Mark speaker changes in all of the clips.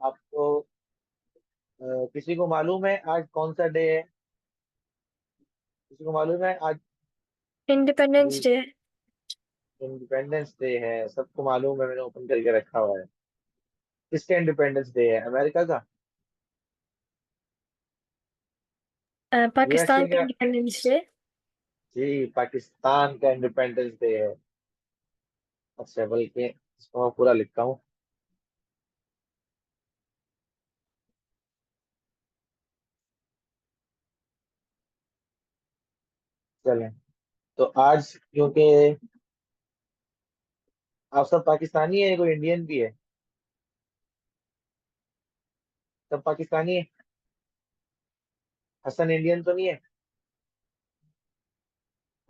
Speaker 1: आपको किसी को मालूम है आज कौन सा डे है? किसी को मालूम है आज?
Speaker 2: Independence day.
Speaker 1: इंडिपेंडेंस डे है, सबको मालूम है, मैंने ओपन करके रखा हुआ है। किसका इंडिपेंडेंस डे है? अमेरिका का?
Speaker 2: पाकिस्तान
Speaker 1: यूएसए
Speaker 2: का
Speaker 1: का?
Speaker 2: Independence day.
Speaker 1: जी, पाकिस्तान का इंडिपेंडेंस डे है। अच्छा, बल्कि इसको मैं पूरा लिखता हूँ। चलें, तो आज क्योंकि आप सब पाकिस्तानी है, कोई इंडियन भी है? सब पाकिस्तानी है? हसन इंडियन तो नहीं है?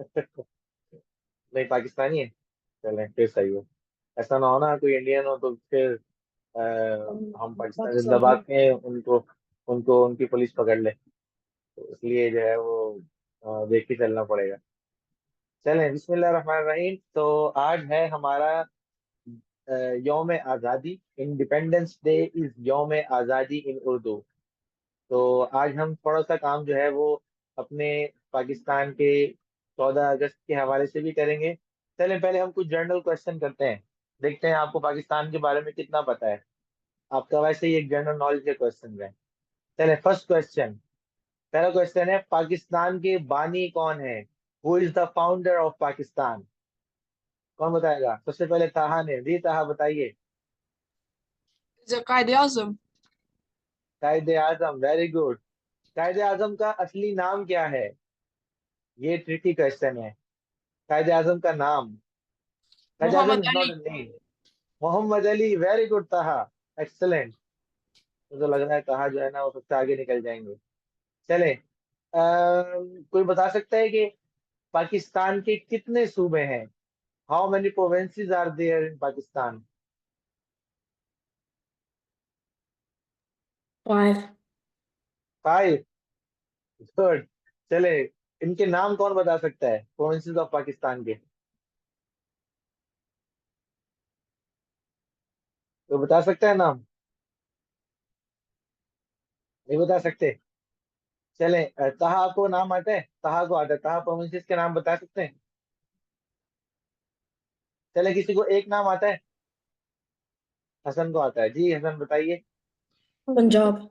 Speaker 1: नहीं, पाकिस्तानी है। चलें, फिर सही है। ऐसा ना हो ना कोई इंडियन हो तो फिर अ, हम पाकिस्तान जिंदाबाद
Speaker 2: पाकिस्तान।
Speaker 1: के उनको उनको उनकी पुलिस पकड़ ले, तो इसलिए जो है वो देख के चलना पड़ेगा। चलें, बिस्मिल्लाह रहमान रहीम। तो आज है हमारा यौम आज़ादी। इंडिपेंडेंस डे इज यौम आज़ादी इन उर्दू। तो आज हम थोड़ा सा काम जो है वो अपने पाकिस्तान के 14 अगस्त के हवाले से भी करेंगे। चलें, पहले हम कुछ जनरल क्वेश्चन करते हैं, देखते हैं आपको पाकिस्तान के बारे में कितना पता है। आपका वैसे ही एक जनरल नॉलेज के क्वेश्चन है। चलें, फर्स्ट क्वेश्चन। पहला क्वेश्चन है, पाकिस्तान के बानी कौन है? Who is the founder of Pakistan? कौन बताएगा? सबसे पहले ताहा ने। जी ताहा, बताइए।
Speaker 3: कायदे आजम।
Speaker 1: कायद आजम, वेरी गुड। कायद आजम का असली नाम क्या है? ये ट्रिकी क्वेश्चन है। कायद आजम का नाम। Quaid Azam
Speaker 3: Mohammad
Speaker 1: is not
Speaker 3: Ali.
Speaker 1: A name. Mohammad Ali, very good Taha. Excellent. मुझे लग रहा है ताहा जो है ना वो सबसे आगे निकल जाएंगे। चले, कोई बता सकता है कि पाकिस्तान के कितने सूबे हैं? How many provinces are there in Pakistan?
Speaker 2: 5।
Speaker 1: 5? Good. चले, इनके नाम कौन बता सकता है प्रोविंसेस ऑफ पाकिस्तान के? तो बता सकता है नाम? नहीं बता सकते? चले, ताहा आपको नाम आता है? ताहा को आता है? ताहा प्रोविंसेस के नाम बता सकते हैं? चले, किसी को एक नाम आता है? हसन को आता है। जी हसन, बताइए।
Speaker 2: Punjab.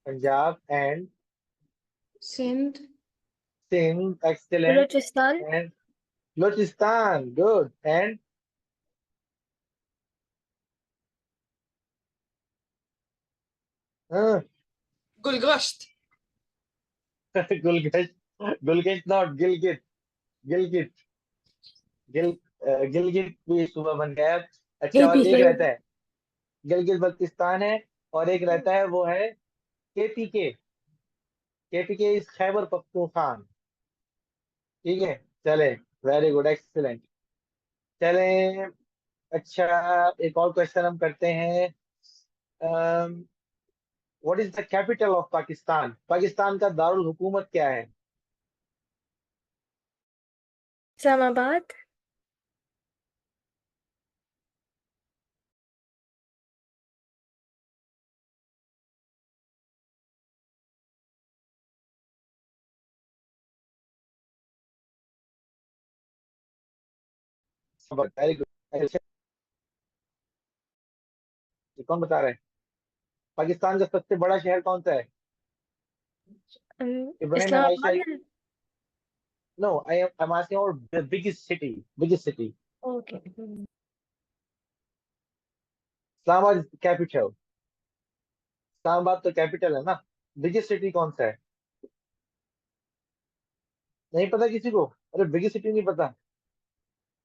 Speaker 1: Punjab and
Speaker 3: Sindh.
Speaker 1: Sindh, excellent.
Speaker 2: Balochistan.
Speaker 1: And Balochistan, good. And
Speaker 3: Gulgasht.
Speaker 1: Gulgit. Gulgit not Gilgit. Gilgit. गिल गिलगित भी सुबह बन गया है। अच्छा, और एक रहता है, गिलगित बल्तिस्तान है। और एक रहता है, वो है KPK. KPK is Khyber Pakhtunkhwa. ठीक है। चले, वेरी गुड, एक्सीलेंट। चले, अच्छा, एक और क्वेश्चन हम करते हैं। What is the capital of Pakistan? Pakistan का दारुल हुकूमत क्या है?
Speaker 2: इस्लामाबाद।
Speaker 1: Very good. अच्छा, कौन बता रहा है? पाकिस्तान का सबसे बड़ा शहर कौन सा है? Ibrahim and Ayesha.
Speaker 2: Islamabad.
Speaker 1: No, I am asking about biggest city. Biggest city.
Speaker 2: Okay.
Speaker 1: Islamabad capital. Islamabad तो कैपिटल है ना। बिगेस्ट सिटी कौन सा है? नहीं पता किसी को? अरे, बिगेस्ट सिटी नहीं पता?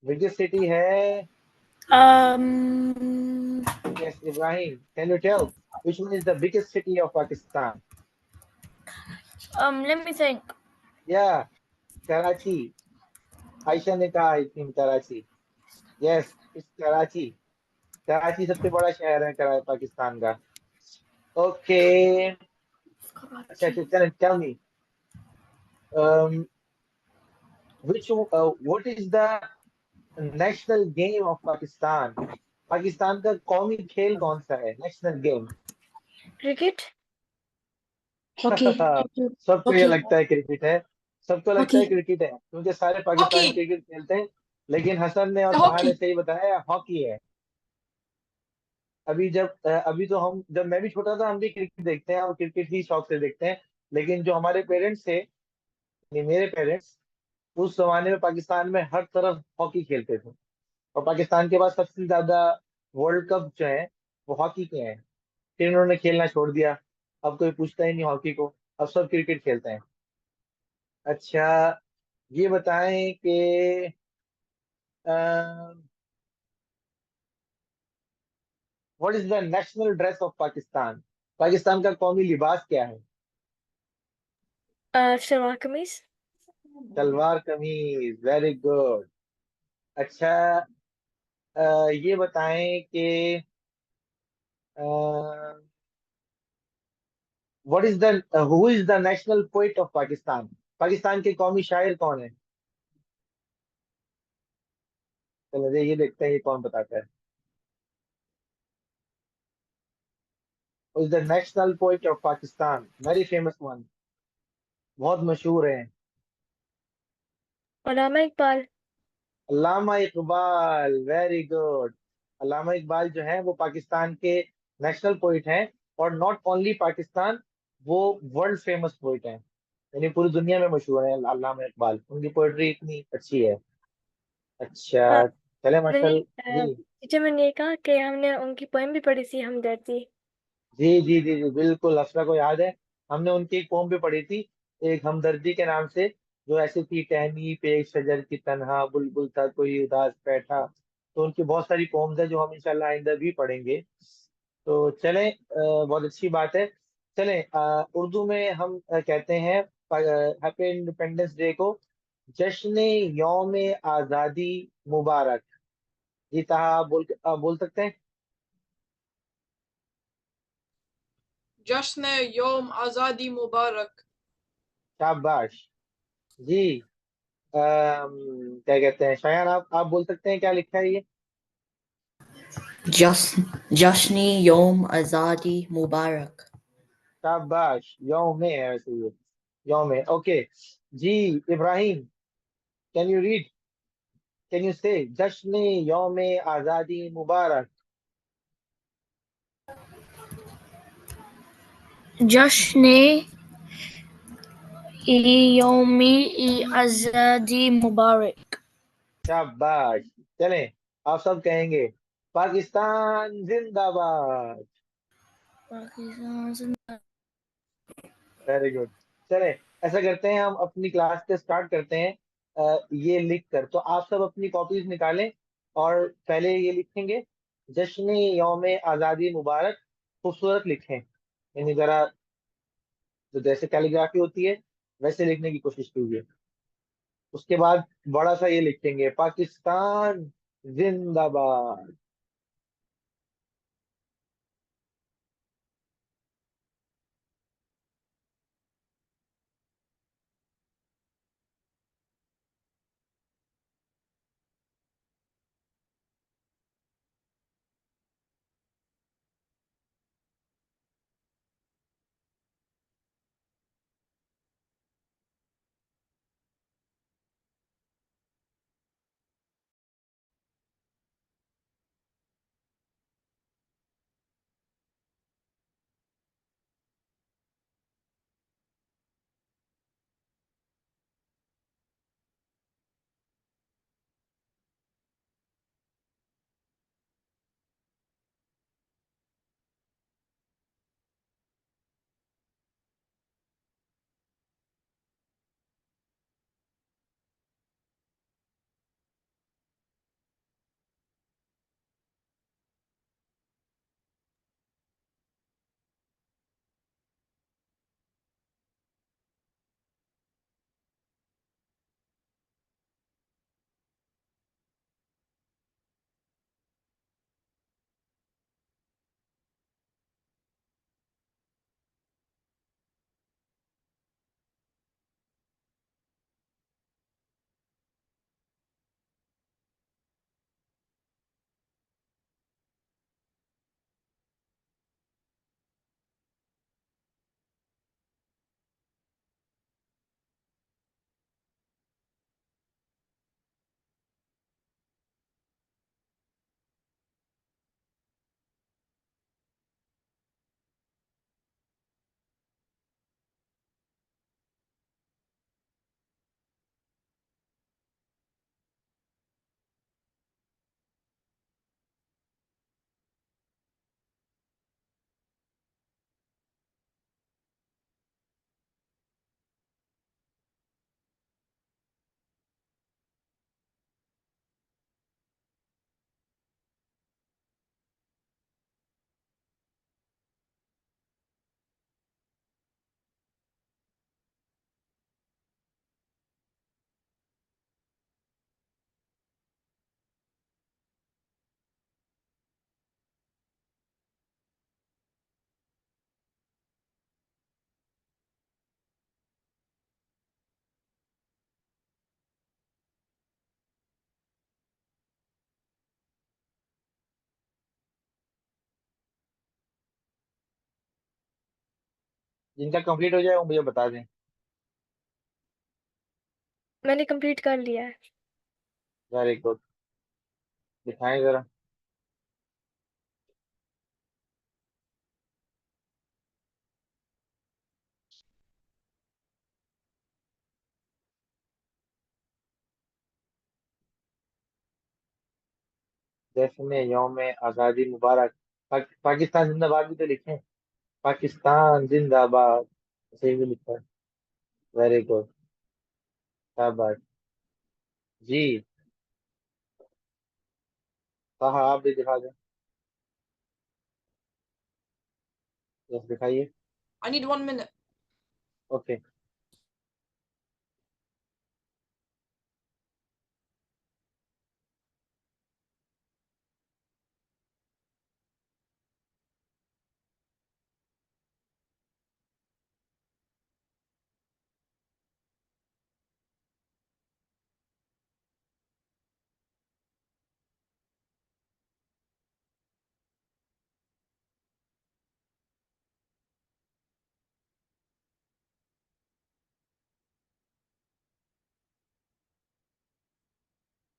Speaker 1: बिगेस्ट सिटी है।
Speaker 2: um
Speaker 1: yes Ibrahim, can you tell which one is the biggest city of Pakistan?
Speaker 2: let me think.
Speaker 1: Yeah, Karachi. Ayesha ने कहा, I think Karachi. Yes, it's Karachi. Karachi सबसे बड़ा शहर है पाकिस्तान का। ओके। अच्छा अच्छा, चल tell me, which what is the national game of Pakistan? Pakistan का कौमी खेल कौन सा है, नेशनल गेम?
Speaker 2: क्रिकेट।
Speaker 3: हॉकी।
Speaker 1: सबको ये
Speaker 3: हॉकी।
Speaker 1: लगता है क्रिकेट है, सबको लगता
Speaker 3: हॉकी।
Speaker 1: है क्रिकेट है क्योंकि सारे
Speaker 3: हॉकी।
Speaker 1: पाकिस्तान क्रिकेट खेलते हैं। लेकिन हसन ने और तहा
Speaker 3: हॉकी।
Speaker 1: ने सही बताया, हॉकी है। अभी तो हम, जब मैं भी छोटा था हम भी क्रिकेट देखते हैं और क्रिकेट ही शौक से देखते हैं। लेकिन जो हमारे पेरेंट्स थे, यानी मेरे पेरेंट्स, उस जमाने में पाकिस्तान में हर तरफ हॉकी खेलते थे। और पाकिस्तान के पास सबसे ज्यादा वर्ल्ड कप जो है वो हॉकी के हैं। फिर उन्होंने खेलना छोड़ दिया, अब कोई पूछता ही नहीं हॉकी को, अब सब क्रिकेट खेलते हैं। अच्छा, ये बताएं कि what is the national dress of Pakistan? Pakistan का कौमी लिबास क्या है?
Speaker 2: सलवार कमीज।
Speaker 1: Salwar kameez, very good. अच्छा, ये बताएं कि what is the who is the national poet of Pakistan? Pakistan के कौमी शायर कौन है? चलो ये देखते हैं ये कौन बताता है। Is the national poet of Pakistan, very famous one, बहुत मशहूर है।
Speaker 2: अल्लामा इकबाल।
Speaker 1: अल्लामा इकबाल, वेरी गुड। अल्लामा इकबाल जो है वो पाकिस्तान के नेशनल पोइट हैं। और नॉट ओनली पाकिस्तान, वो वर्ल्ड फेमस पोइट हैं, यानी पूरी दुनिया में मशहूर है अल्लामा इकबाल, उनकी पोइट्री इतनी अच्छी है।
Speaker 2: अ,
Speaker 1: अच्छा, चले
Speaker 2: मैंने
Speaker 1: माशाल्लाह जी।
Speaker 2: टीचर मैंने ये कहा कि हमने उनकी पोएम भी पढ़ी थी, हमदर्दी।
Speaker 1: जी जी जी जी, बिल्कुल अफरा को याद है। हमने उनकी एक पोम भी पढ़ी थी, एक हमदर्दी के नाम से, जो ऐसी थी, टहनी पे एक शजर की तन्हा बुलबुल था कोई उदास बैठा। तो उनकी बहुत सारी पोम्स है जो हम इंशाल्लाह आइंदा भी पढ़ेंगे। तो चलें, बहुत अच्छी बात है। चलें, उर्दू में हम कहते हैं हैप्पी इंडिपेंडेंस डे को जश्न यौम आज़ादी मुबारक। जी ताहा, आप बोल सकते हैं?
Speaker 3: जश्न योम आजादी मुबारक।
Speaker 1: शाबाश जी। क्या कहते हैं शायान, आप बोल सकते हैं क्या लिखा है ये?
Speaker 4: जश्न जश्न योम आज़ादी मुबारक।
Speaker 1: शाबाश, यौम है वैसे ये, यौम है, ओके। जी, Ibrahim, can you read, can you say जश्न यौम आज़ादी मुबारक?
Speaker 5: जश्न ई यौमी ई आज़ादी मुबारक।
Speaker 1: शाबाश। चलें, आप सब कहेंगे पाकिस्तान जिंदाबाद।
Speaker 5: पाकिस्तान जिंदाबाद।
Speaker 1: Very good. चले, ऐसा करते हैं, हम अपनी क्लास के स्टार्ट करते हैं। ये लिख कर, तो आप सब अपनी कॉपीज निकालें और पहले ये लिखेंगे, जश्न यौम आज़ादी मुबारक, खूबसूरत लिखें, यानी जरा जो जैसे कैलीग्राफी होती है वैसे लिखने की कोशिश कीजिए। उसके बाद बड़ा सा ये लिखेंगे, पाकिस्तान जिंदाबाद। जिनका कंप्लीट हो जाए वो मुझे बता दें।
Speaker 2: मैंने कंप्लीट कर लिया है।
Speaker 1: वेरी गुड, दिखाएं जरा। जश्न यौम आज़ादी मुबारक। पाकिस्तान जिंदाबाद भी तो लिखें। पाकिस्तान जिंदाबाद, सही भी लिखा है। वेरी गुड, शाबाश जी। हाँ आप भी दिखा दें। यस दिखाइए।
Speaker 3: I need 1 minute.
Speaker 1: Okay.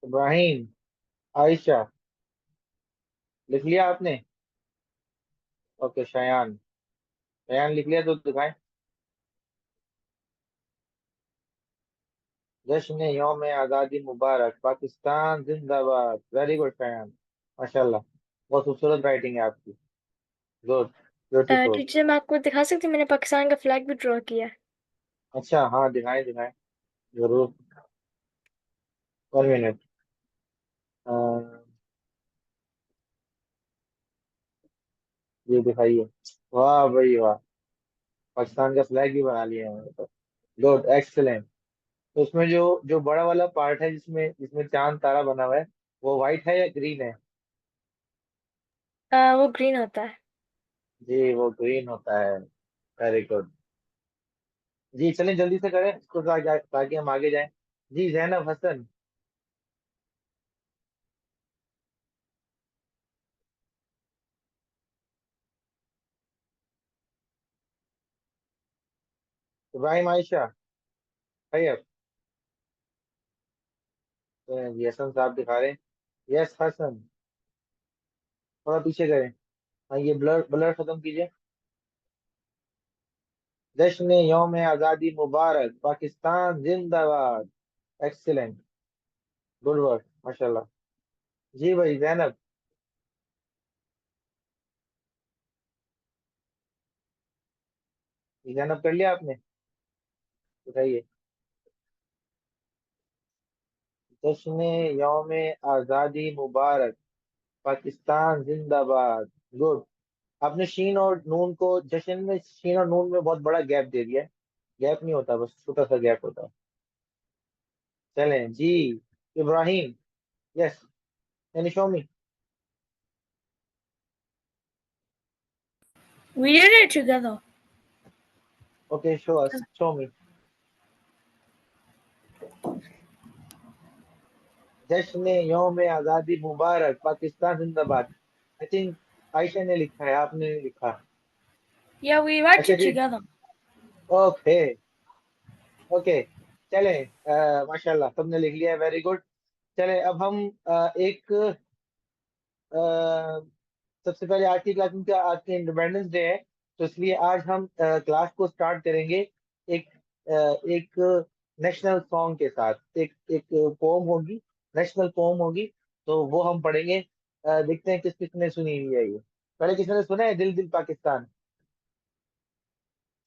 Speaker 1: Ibrahim, Ayesha, लिख लिया आपने? ओके शयान, शयान लिख लिया तो दिखाएं। जश्न यौम आज़ादी मुबारक, पाकिस्तान जिंदाबाद। वेरी गुड शयान, माशाल्लाह, बहुत खूबसूरत राइटिंग है आपकी। Good, beautiful.
Speaker 2: टीचर मैं आपको दिखा सकती हूँ, मैंने पाकिस्तान का फ्लैग भी ड्रॉ किया है।
Speaker 1: अच्छा हाँ दिखाएं दिखाएं, जरूर। 1 मिनट। ये दिखाइए। वाह भाई वाह, पाकिस्तान का फ्लैग भी बना लिया है तो। Good, excellent. तो उसमें जो जो बड़ा वाला पार्ट है जिसमें जिसमें चांद तारा बना हुआ है, वो व्हाइट है या ग्रीन है?
Speaker 2: वो ग्रीन होता है।
Speaker 1: जी वो ग्रीन होता है। Very good. जी चलें जल्दी से करें इसको ताकि हम आगे जाएं। जी जैनब हसन। इब्राहिम, आयशा, तैयब। जी हसन साहब दिखा रहे हैं। यस हसन, थोड़ा पीछे करें। हाँ ये ब्लर ब्लर खत्म कीजिए। जश्न यौम आज़ादी मुबारक, पाकिस्तान जिंदाबाद। एक्सीलेंट, गुड वर्क, माशाल्लाह। जी भाई जैनब। जैनब कर लिया आपने? बताइए। जश्न यौम आज़ादी मुबारक, पाकिस्तान जिंदाबाद। गुड। आपने शीन और नून को, जश्न में शीन और नून में बहुत बड़ा गैप दे दिया है। गैप नहीं होता, बस छोटा सा गैप होता है। चलें जी। इब्राहिम, यस, यानी show me.
Speaker 5: We did it together.
Speaker 1: Okay show us, show मी। जश्न यौम आज़ादी मुबारक, पाकिस्तान जिंदाबाद। आई थिंक आयशा ने लिखा है, आपने नहीं लिखा।
Speaker 5: Yeah, we write
Speaker 1: अच्छा
Speaker 5: it
Speaker 1: जी,
Speaker 5: together.
Speaker 1: Okay okay. चले, माशाल्लाह सबने लिख लिया है, वेरी गुड। चले अब हम एक सबसे पहले आज की क्लास में क्या, आज के इंडिपेंडेंस डे है, तो इसलिए आज हम क्लास को स्टार्ट करेंगे एक एक नेशनल सॉन्ग के साथ। एक एक पोम होगी, नेशनल पोम होगी, तो वो हम पढ़ेंगे। देखते हैं किस किसने सुनी हुई है ये। पहले किसने सुना है दिल दिल पाकिस्तान?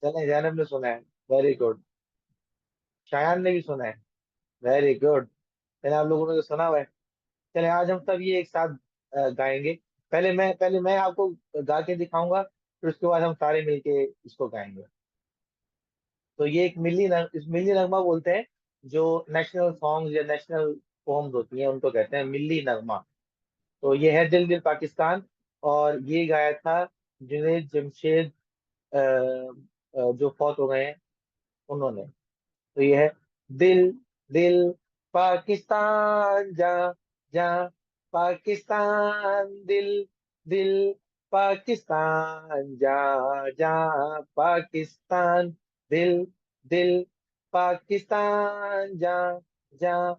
Speaker 1: चले जैनब ने सुना है, वेरी गुड। शायान ने भी सुना है, वेरी गुड। चले आप लोगों ने तो सुना हुआ है। चले आज हम सब ये एक साथ गाएंगे। पहले मैं आपको गा के दिखाऊंगा, फिर उसके बाद हम सारे मिलके इसको गाएंगे। तो ये एक इस मिली नगमा बोलते हैं। जो नेशनल सॉन्ग या नेशनल पोम्स होती हैं उनको कहते हैं मिली नगमा। तो ये है दिल दिल पाकिस्तान, और ये गाया था जुनैद जमशेद, जो फौत हो गए हैं, उन्होंने। तो ये है दिल दिल पाकिस्तान, जा जा पाकिस्तान, दिल दिल पाकिस्तान जहाँ जहाँ पाकिस्तान, दिल दिल पाकिस्तान जहाँ जहाँ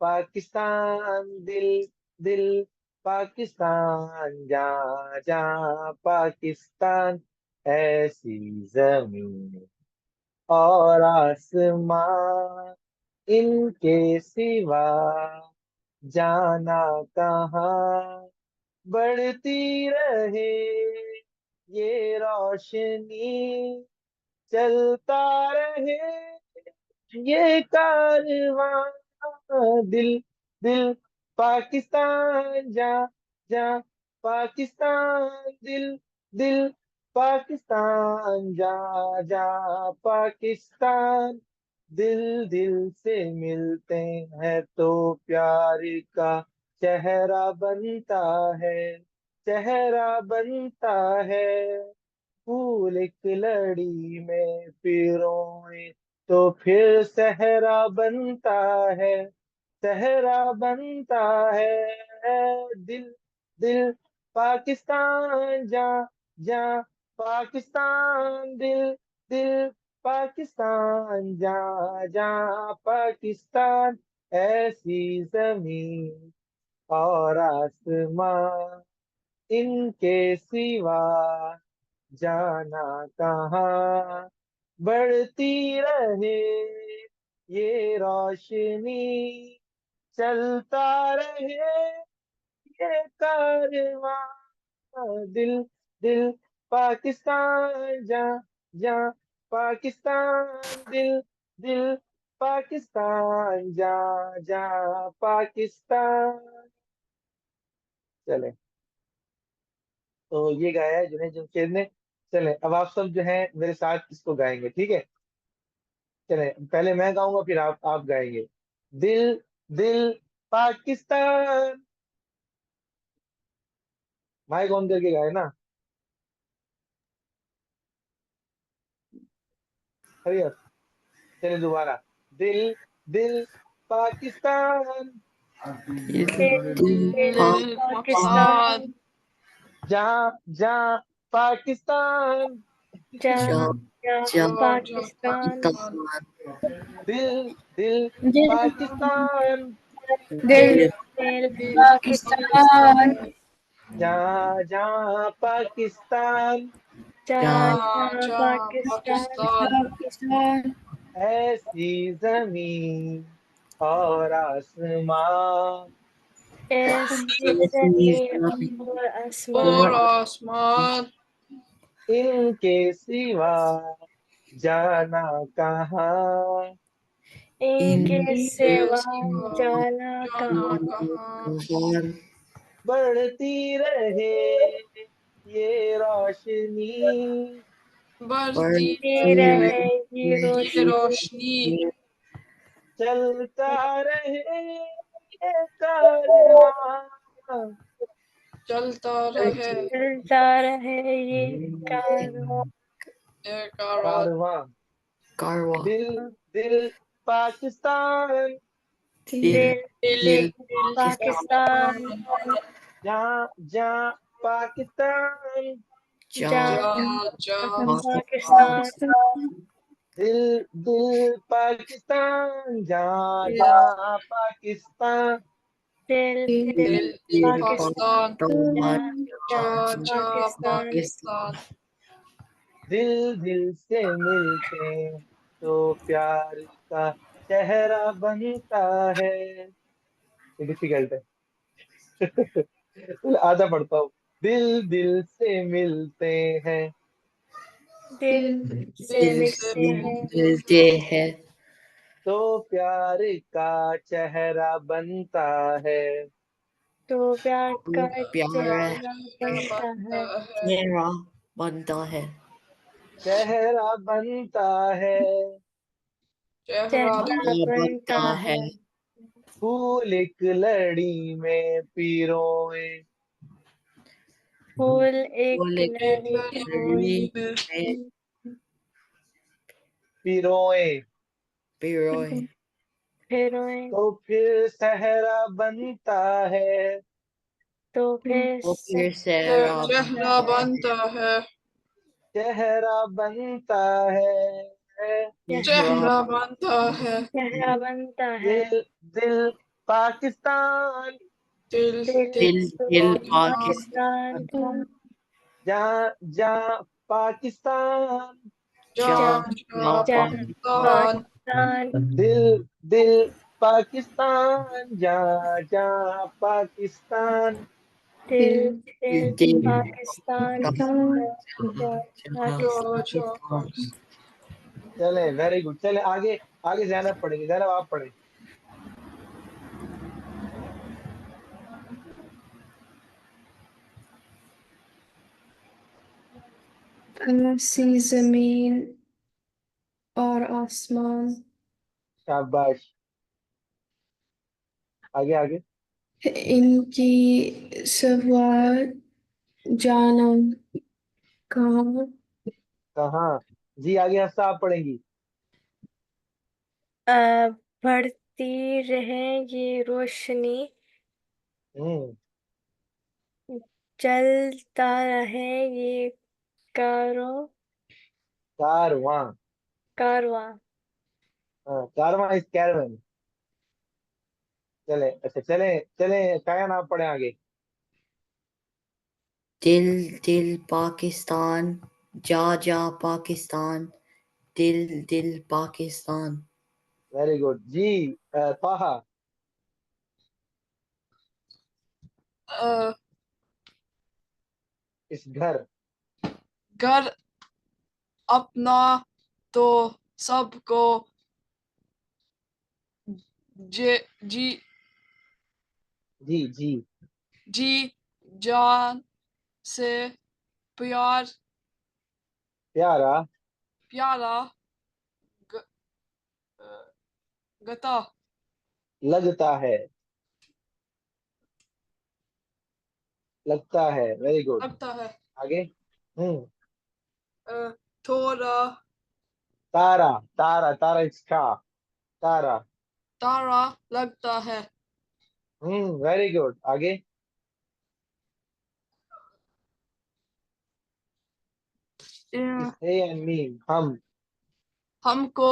Speaker 1: पाकिस्तान, दिल दिल पाकिस्तान जहाँ जहाँ पाकिस्तान। ऐसी जमीन और आसमां, इनके सिवा जाना कहाँ। बढ़ती रहे ये रोशनी, चलता रहे ये कारवां, दिल दिल पाकिस्तान जा जा पाकिस्तान, दिल दिल पाकिस्तान जा जा पाकिस्तान। दिल दिल से मिलते हैं तो प्यार का चेहरा बनता है, चेहरा बनता है। फूल एक लड़ी में पिरोए तो फिर सहरा बनता है, सहरा बनता है। दिल दिल पाकिस्तान जा जा पाकिस्तान, दिल दिल पाकिस्तान जा जा पाकिस्तान। ऐसी जमीन और आसमां, इनके सिवा जाना कहाँ। बढ़ती रहे ये रोशनी, चलता रहे ये कारवां, दिल दिल पाकिस्तान जा जा पाकिस्तान, दिल दिल पाकिस्तान जा जा पाकिस्तान। चले, तो ये गाया है जुनैद जमशेद ने। चले, अब आप सब जो है मेरे साथ इसको गाएंगे, ठीक है। चले, पहले मैं गाऊंगा फिर आप गाएंगे। दिल दिल पाकिस्तान, माइक ऑन करके गाए ना। हरी up। चले दोबारा। दिल दिल पाकिस्तान,
Speaker 2: दिल दिल
Speaker 3: दिल
Speaker 2: पाकिस्तान,
Speaker 3: पाकिस्तान,
Speaker 1: जहाँ जहाँ पाकिस्तान।
Speaker 2: जहाँ जहाँ
Speaker 3: जहाँ जहाँ
Speaker 2: पाकिस्तान।
Speaker 3: पाकिस्तान,
Speaker 1: दिल दिल
Speaker 5: दिल
Speaker 1: पाकिस्तान,
Speaker 5: दिल
Speaker 2: दिल
Speaker 3: दिल
Speaker 2: पाकिस्तान,
Speaker 3: पाकिस्तान,
Speaker 1: जहाँ जहाँ पाकिस्तान।
Speaker 2: जहाँ
Speaker 3: जहाँ
Speaker 2: जहाँ
Speaker 3: जहाँ
Speaker 2: पाकिस्तान।
Speaker 3: पाकिस्तान।
Speaker 5: पाकिस्तान।
Speaker 1: ऐसी जमीन और आसमां,
Speaker 2: ऐसी जमीन और
Speaker 3: और
Speaker 2: आसमान,
Speaker 3: आसमान,
Speaker 1: इनके सिवा जाना कहाँ।
Speaker 2: इनके
Speaker 3: इनके
Speaker 2: सिवा
Speaker 3: सिवा
Speaker 2: जाना
Speaker 3: जाना
Speaker 2: कहाँ।
Speaker 3: कहाँ।
Speaker 1: बढ़ती रहे ये रोशनी,
Speaker 3: बढ़ती
Speaker 2: बढ़ती
Speaker 3: रहे
Speaker 2: रहे ये
Speaker 3: ये
Speaker 2: रोशनी,
Speaker 3: रोशनी,
Speaker 1: चलता रहे ये कारवां,
Speaker 3: चलता रहे
Speaker 2: चलता रहे ये कारवां।
Speaker 3: ये कारवां।
Speaker 1: कारवां।
Speaker 4: Garwa.
Speaker 1: दिल दिल पाकिस्तान,
Speaker 4: Dil.
Speaker 2: दिल
Speaker 3: दिल
Speaker 4: Dil.
Speaker 2: दिल
Speaker 4: Pakistan.
Speaker 2: पाकिस्तान,
Speaker 3: पाकिस्तान,
Speaker 1: जहाँ जहाँ पाकिस्तान।
Speaker 4: Jah.
Speaker 2: जहाँ
Speaker 3: जहाँ जहाँ
Speaker 2: जहाँ पाकिस्तान।
Speaker 5: पाकिस्तान।
Speaker 1: दिल दिल पाकिस्तान, जहाँ
Speaker 2: दिल
Speaker 1: जहाँ पाकिस्तान।
Speaker 2: दिल दिल
Speaker 3: दिल दिल
Speaker 4: Dil.
Speaker 2: पाकिस्तान,
Speaker 3: पाकिस्तान,
Speaker 4: Pakistan.
Speaker 2: जहाँ जहाँ
Speaker 3: जहाँ जहाँ
Speaker 2: पाकिस्तान।
Speaker 3: पाकिस्तान।
Speaker 1: दिल दिल से मिलते हैं तो प्यार का चेहरा बनता है। ये डिफिकल्ट है। आधा पढ़ता हूँ। दिल दिल से मिलते हैं
Speaker 2: दिल से
Speaker 3: दिल
Speaker 4: Dil
Speaker 3: से
Speaker 2: मिलते
Speaker 4: se
Speaker 2: हैं
Speaker 3: मिलते
Speaker 4: milte hai.
Speaker 1: तो प्यार का चेहरा बनता है।
Speaker 2: तो प्यार का
Speaker 4: Pyara
Speaker 2: चेहरा बनता
Speaker 3: बनता
Speaker 2: है।
Speaker 3: है,
Speaker 4: chehra banta hai.
Speaker 1: चेहरा बनता है।
Speaker 3: चेहरा
Speaker 2: चेहरा
Speaker 4: Chehra
Speaker 2: बनता
Speaker 4: banta
Speaker 2: है।
Speaker 4: hai.
Speaker 1: फूल एक लड़ी में पिरोए,
Speaker 2: फूल एक
Speaker 4: Bole
Speaker 3: एक
Speaker 2: लड़ी
Speaker 3: लड़ी
Speaker 4: kari
Speaker 3: में,
Speaker 4: mein
Speaker 1: पिरोए
Speaker 4: piroy.
Speaker 2: फिरोए
Speaker 1: तो फिर सहरा बनता है।
Speaker 2: तो फिर
Speaker 4: वो फिर से
Speaker 3: चेहरा बनता है
Speaker 1: चेहरा बनता है।
Speaker 3: चेहरा बनता है
Speaker 2: चेहरा बनता है।
Speaker 1: दिल दिल पाकिस्तान,
Speaker 3: दिल
Speaker 2: दिल
Speaker 4: दिल दिल
Speaker 3: पाकिस्तान
Speaker 2: पाकिस्तान,
Speaker 1: जहाँ जहाँ पाकिस्तान,
Speaker 3: जहाँ
Speaker 2: जहाँ
Speaker 3: पाकिस्तान
Speaker 2: पाकिस्तान,
Speaker 1: दिल दिल पाकिस्तान, जहाँ जहाँ पाकिस्तान।
Speaker 2: दिल दिल
Speaker 4: दिल
Speaker 2: पाकिस्तान,
Speaker 3: जो
Speaker 1: चले, वेरी गुड। चले आगे, आगे जैनब पढ़ेंगे। जैनब आप पढ़े।
Speaker 5: ऐसी जमीन और आसमान,
Speaker 1: शाबाश। आगे आगे।
Speaker 5: इनकी सिवा जाना कहाँ।
Speaker 1: कहाँ? जी आगे हफ्सा आप पढ़ेंगी।
Speaker 2: बढ़ती रहे ये रोशनी,
Speaker 1: हम्म।
Speaker 2: चलता रहे ये कारों
Speaker 1: कारवां।
Speaker 2: कारवां।
Speaker 1: हाँ, कारवां इज कैरवन। चले, अच्छा चले चले, कायन आप पढ़े आगे।
Speaker 4: दिल दिल पाकिस्तान जा जा पाकिस्तान दिल दिल पाकिस्तान
Speaker 1: वेरी गुड जी। ताहा।
Speaker 3: अ,
Speaker 1: इस घर।
Speaker 3: घर अपना तो सबको जी जी
Speaker 1: जी जी।
Speaker 3: जी जान से प्यार
Speaker 1: प्यारा
Speaker 3: प्यारा ग, अ, गता
Speaker 1: लगता है, लगता है। Very good.
Speaker 3: लगता है
Speaker 1: आगे। हम्म।
Speaker 3: थोड़ा
Speaker 1: तारा, तारा, तारा इज स्टार। तारा।
Speaker 3: तारा लगता है
Speaker 1: वेरी गुड। आगे। इस हे एंड मी, हम
Speaker 3: हमको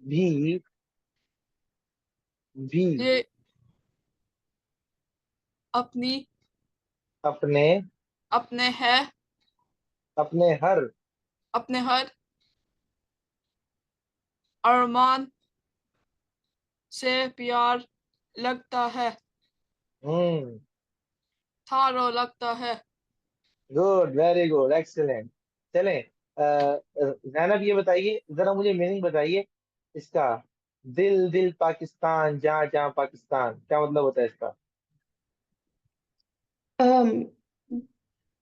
Speaker 1: भी भी
Speaker 3: ये अपनी
Speaker 1: अपने
Speaker 3: अपने है
Speaker 1: अपने हर
Speaker 3: अपने हर अरमान से प्यार लगता है
Speaker 1: हम्म
Speaker 3: थारो लगता है
Speaker 1: गुड, वेरी गुड, एक्सीलेंट। चलें, जैनब ये बताइए, जरा मुझे मीनिंग बताइए इसका। दिल दिल पाकिस्तान, जहाँ जहाँ पाकिस्तान, क्या मतलब होता है इसका?
Speaker 5: Um,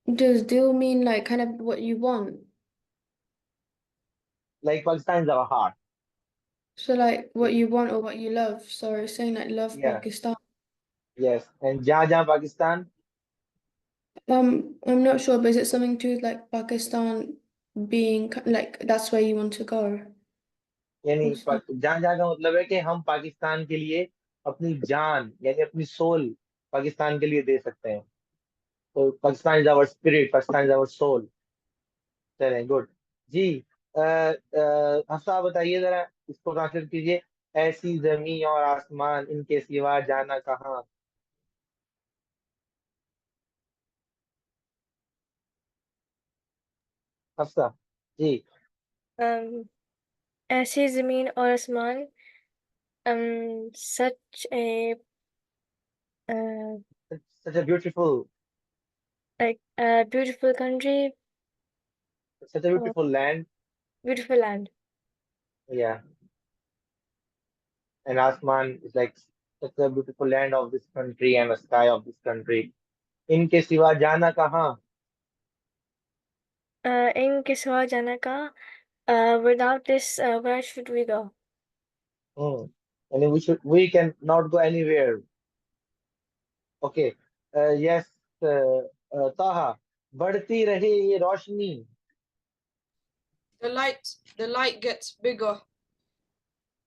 Speaker 5: does deal mean like kind of what you want?
Speaker 1: Like Pakistan is our heart.
Speaker 5: So like what you want or what you love. So it's saying like love
Speaker 1: या,
Speaker 5: Pakistan.
Speaker 1: यस, एंड जहाँ जहाँ Pakistan.
Speaker 5: I'm not sure, but is it something to do with like Pakistan being like that's where you want to go
Speaker 1: यानी
Speaker 5: or something?
Speaker 1: जहाँ जहाँ का मतलब है कि हम पाकिस्तान के लिए अपनी जान यानी अपनी सोल पाकिस्तान के लिए दे सकते हैं। तो Pakistan is our spirit, Pakistan is our soul. चलें, गुड जी। हफ्सा बताइए जरा, इसको ट्रांसलेट कीजिए। ऐसी जमी और आसमान, इनके सिवा जाना कहाँ। हफ्सा जी।
Speaker 2: ऐसी जमीन और आसमान, such a
Speaker 1: such a beautiful,
Speaker 2: like a beautiful country,
Speaker 1: such a beautiful land.
Speaker 2: beautiful land.
Speaker 1: या, एंड आसमान is like such a beautiful land of this country and sky of this country. इनके सिवा जाना कहाँ।
Speaker 2: इनके सिवा जाना का, without this, where should we go?
Speaker 1: यानी we can not go anywhere. Okay. Yes. Taha. बढ़ती रहे ये रोशनी।
Speaker 3: the light gets bigger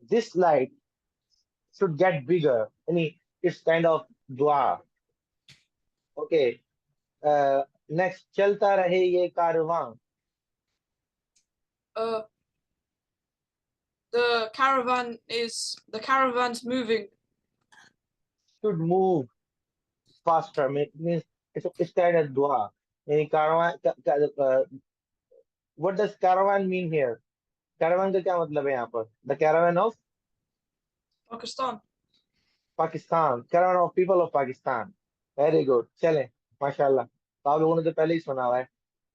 Speaker 1: this light should get bigger, यानी It's kind of dua. Okay. Next, चलता रहे ये कारवां.
Speaker 3: The caravan's moving.
Speaker 1: Should move faster. Means it's kind of dua. यानी कारवां. What does caravan mean here? Caravan का क्या मतलब है यहाँ पर? The caravan of
Speaker 3: Pakistan.
Speaker 1: Pakistan. Caravan of people of Pakistan. Very good. चलें, माशाल्लाह. तो आप लोगों ने तो पहले ही सुना हुआ है.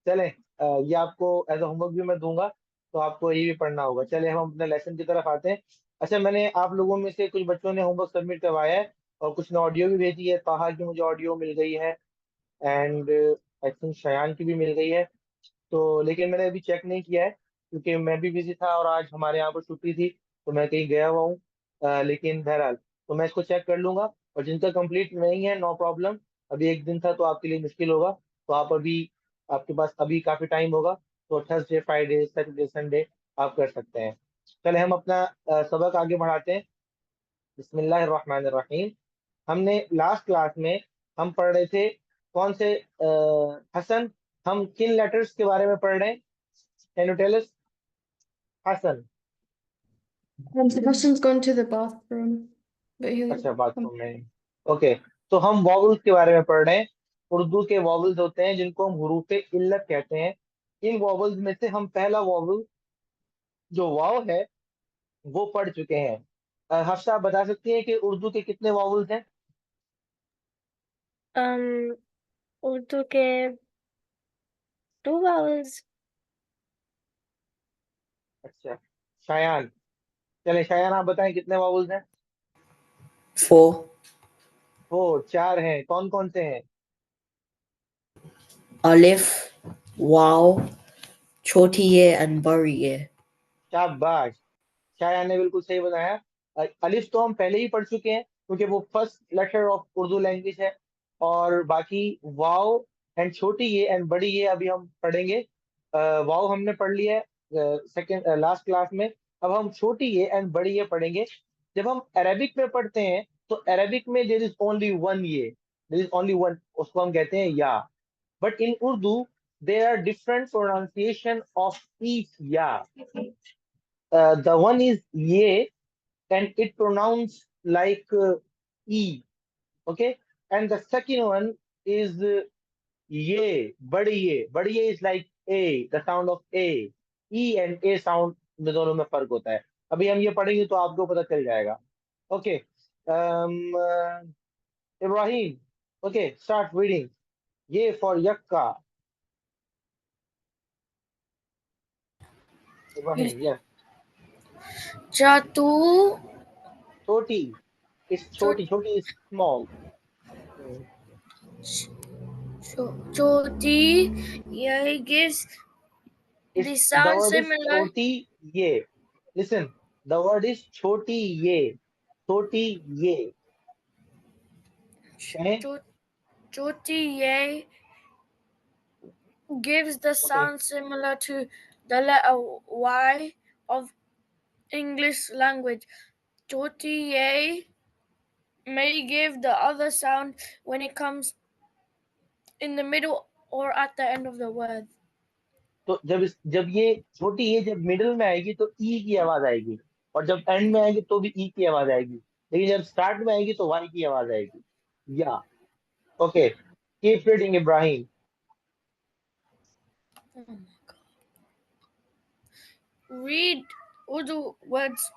Speaker 1: चलें, ये आपको एज अ होमवर्क भी मैं दूंगा, तो आपको ये भी पढ़ना होगा. चलें हम अपने लेसन की तरफ आते हैं. अच्छा, मैंने आप लोगों में से कुछ बच्चों ने होमवर्क सबमिट करवाया है और कुछ ने ऑडियो भी भेजी है. ताहा की मुझे ऑडियो मिल गई है एंड आई थिंक शयान की भी मिल गई है. तो लेकिन मैंने अभी चेक नहीं किया है क्योंकि मैं भी बिजी था और आज हमारे यहाँ पर छुट्टी थी, तो मैं कहीं गया हुआ हूँ. लेकिन बहरहाल तो मैं इसको चेक कर लूंगा, और जिनका कंप्लीट नहीं है नो प्रॉब्लम. अभी एक दिन था तो आपके लिए मुश्किल होगा, तो आप अभी, आपके पास अभी काफी टाइम होगा, तो थर्सडे फ्राइडे सैटरडे संडे आप कर सकते हैं. चले हम अपना सबक आगे बढ़ाते हैं. बिस्मिल्लाहिर्रहमानिर्रहीम. हमने लास्ट क्लास में हम पढ़ रहे थे कौन से हसन, हम किन लेटर्स के बारे में पढ़ रहे हैं? Can you tell us Hassan?
Speaker 5: Hassan's gone to the bathroom, but he'll
Speaker 1: अच्छा,
Speaker 5: come.
Speaker 1: बाथरूम में. ओके, तो हम वॉवल्स के बारे में पढ़ रहे हैं. उर्दू के वॉवल्स होते हैं जिनको हम हुरूफे इल्लत कहते हैं. इन वॉवल्स में से हम पहला वॉवल जो वाव है वो पढ़ चुके हैं. हफ्सा, आप बता सकती हैं कि उर्दू के कितने वॉवल्स हैं?
Speaker 2: उर्दू के 2 vowels.
Speaker 1: अच्छा, शायान. चले शायान, आप बताएं कितने वॉवल्स हैं?
Speaker 4: 4.
Speaker 1: वो 4 हैं. कौन कौन से हैं?
Speaker 4: Alif, Waw, छोटी ये and बड़ी ये.
Speaker 1: शाबाश, शायान ने बिल्कुल सही बताया. अलिफ तो हम पहले ही पढ़ चुके हैं क्योंकि वो first letter of Urdu language है, और बाकी वाव एंड छोटी ये एंड बड़ी ये अभी हम पढ़ेंगे. वाव हमने पढ़ लिया है सेकंड लास्ट क्लास में. अब हम छोटी ये एंड बड़ी ये पढ़ेंगे. जब हम अरेबिक में पढ़ते हैं तो अरेबिक में देयर इज ओनली वन ये, देयर इज ओनली वन, उसको हम कहते हैं या. But in Urdu there are different pronunciation of each या. The one is ye and it pronounced like e, okay, and the second one is ye, badi ye is like a, the sound of a. E and a sound में दोनों में फर्क होता है. अभी हम ये पढ़ेंगे तो आपको पता चल जाएगा. Okay, Ibrahim, okay, start reading. ये फॉर यक्का. इब्राहिम, यस.
Speaker 2: Jatu,
Speaker 1: छोटी, इस छोटी, छोटी is small.
Speaker 2: choti, yeah, gives the
Speaker 1: It's the
Speaker 2: sound
Speaker 1: word is
Speaker 2: similar.
Speaker 1: choti ye. Listen, the word is choti ye. Choti ye. कहें?
Speaker 2: Choti, yeah, gives the
Speaker 1: Okay.
Speaker 2: sound similar to the letter Y of English language. Choti, yeah, may give the other sound when it comes in the middle or at the end of the word.
Speaker 1: तो जब ये छोटी ये जब middle में आएगी तो ई की आवाज आएगी, और जब एंड में आएगी तो भी ई की आवाज आएगी, लेकिन जब स्टार्ट में आएगी तो वाई की आवाज आएगी. या. Okay, keep reading Ibrahim.
Speaker 2: Oh my God. Read Urdu words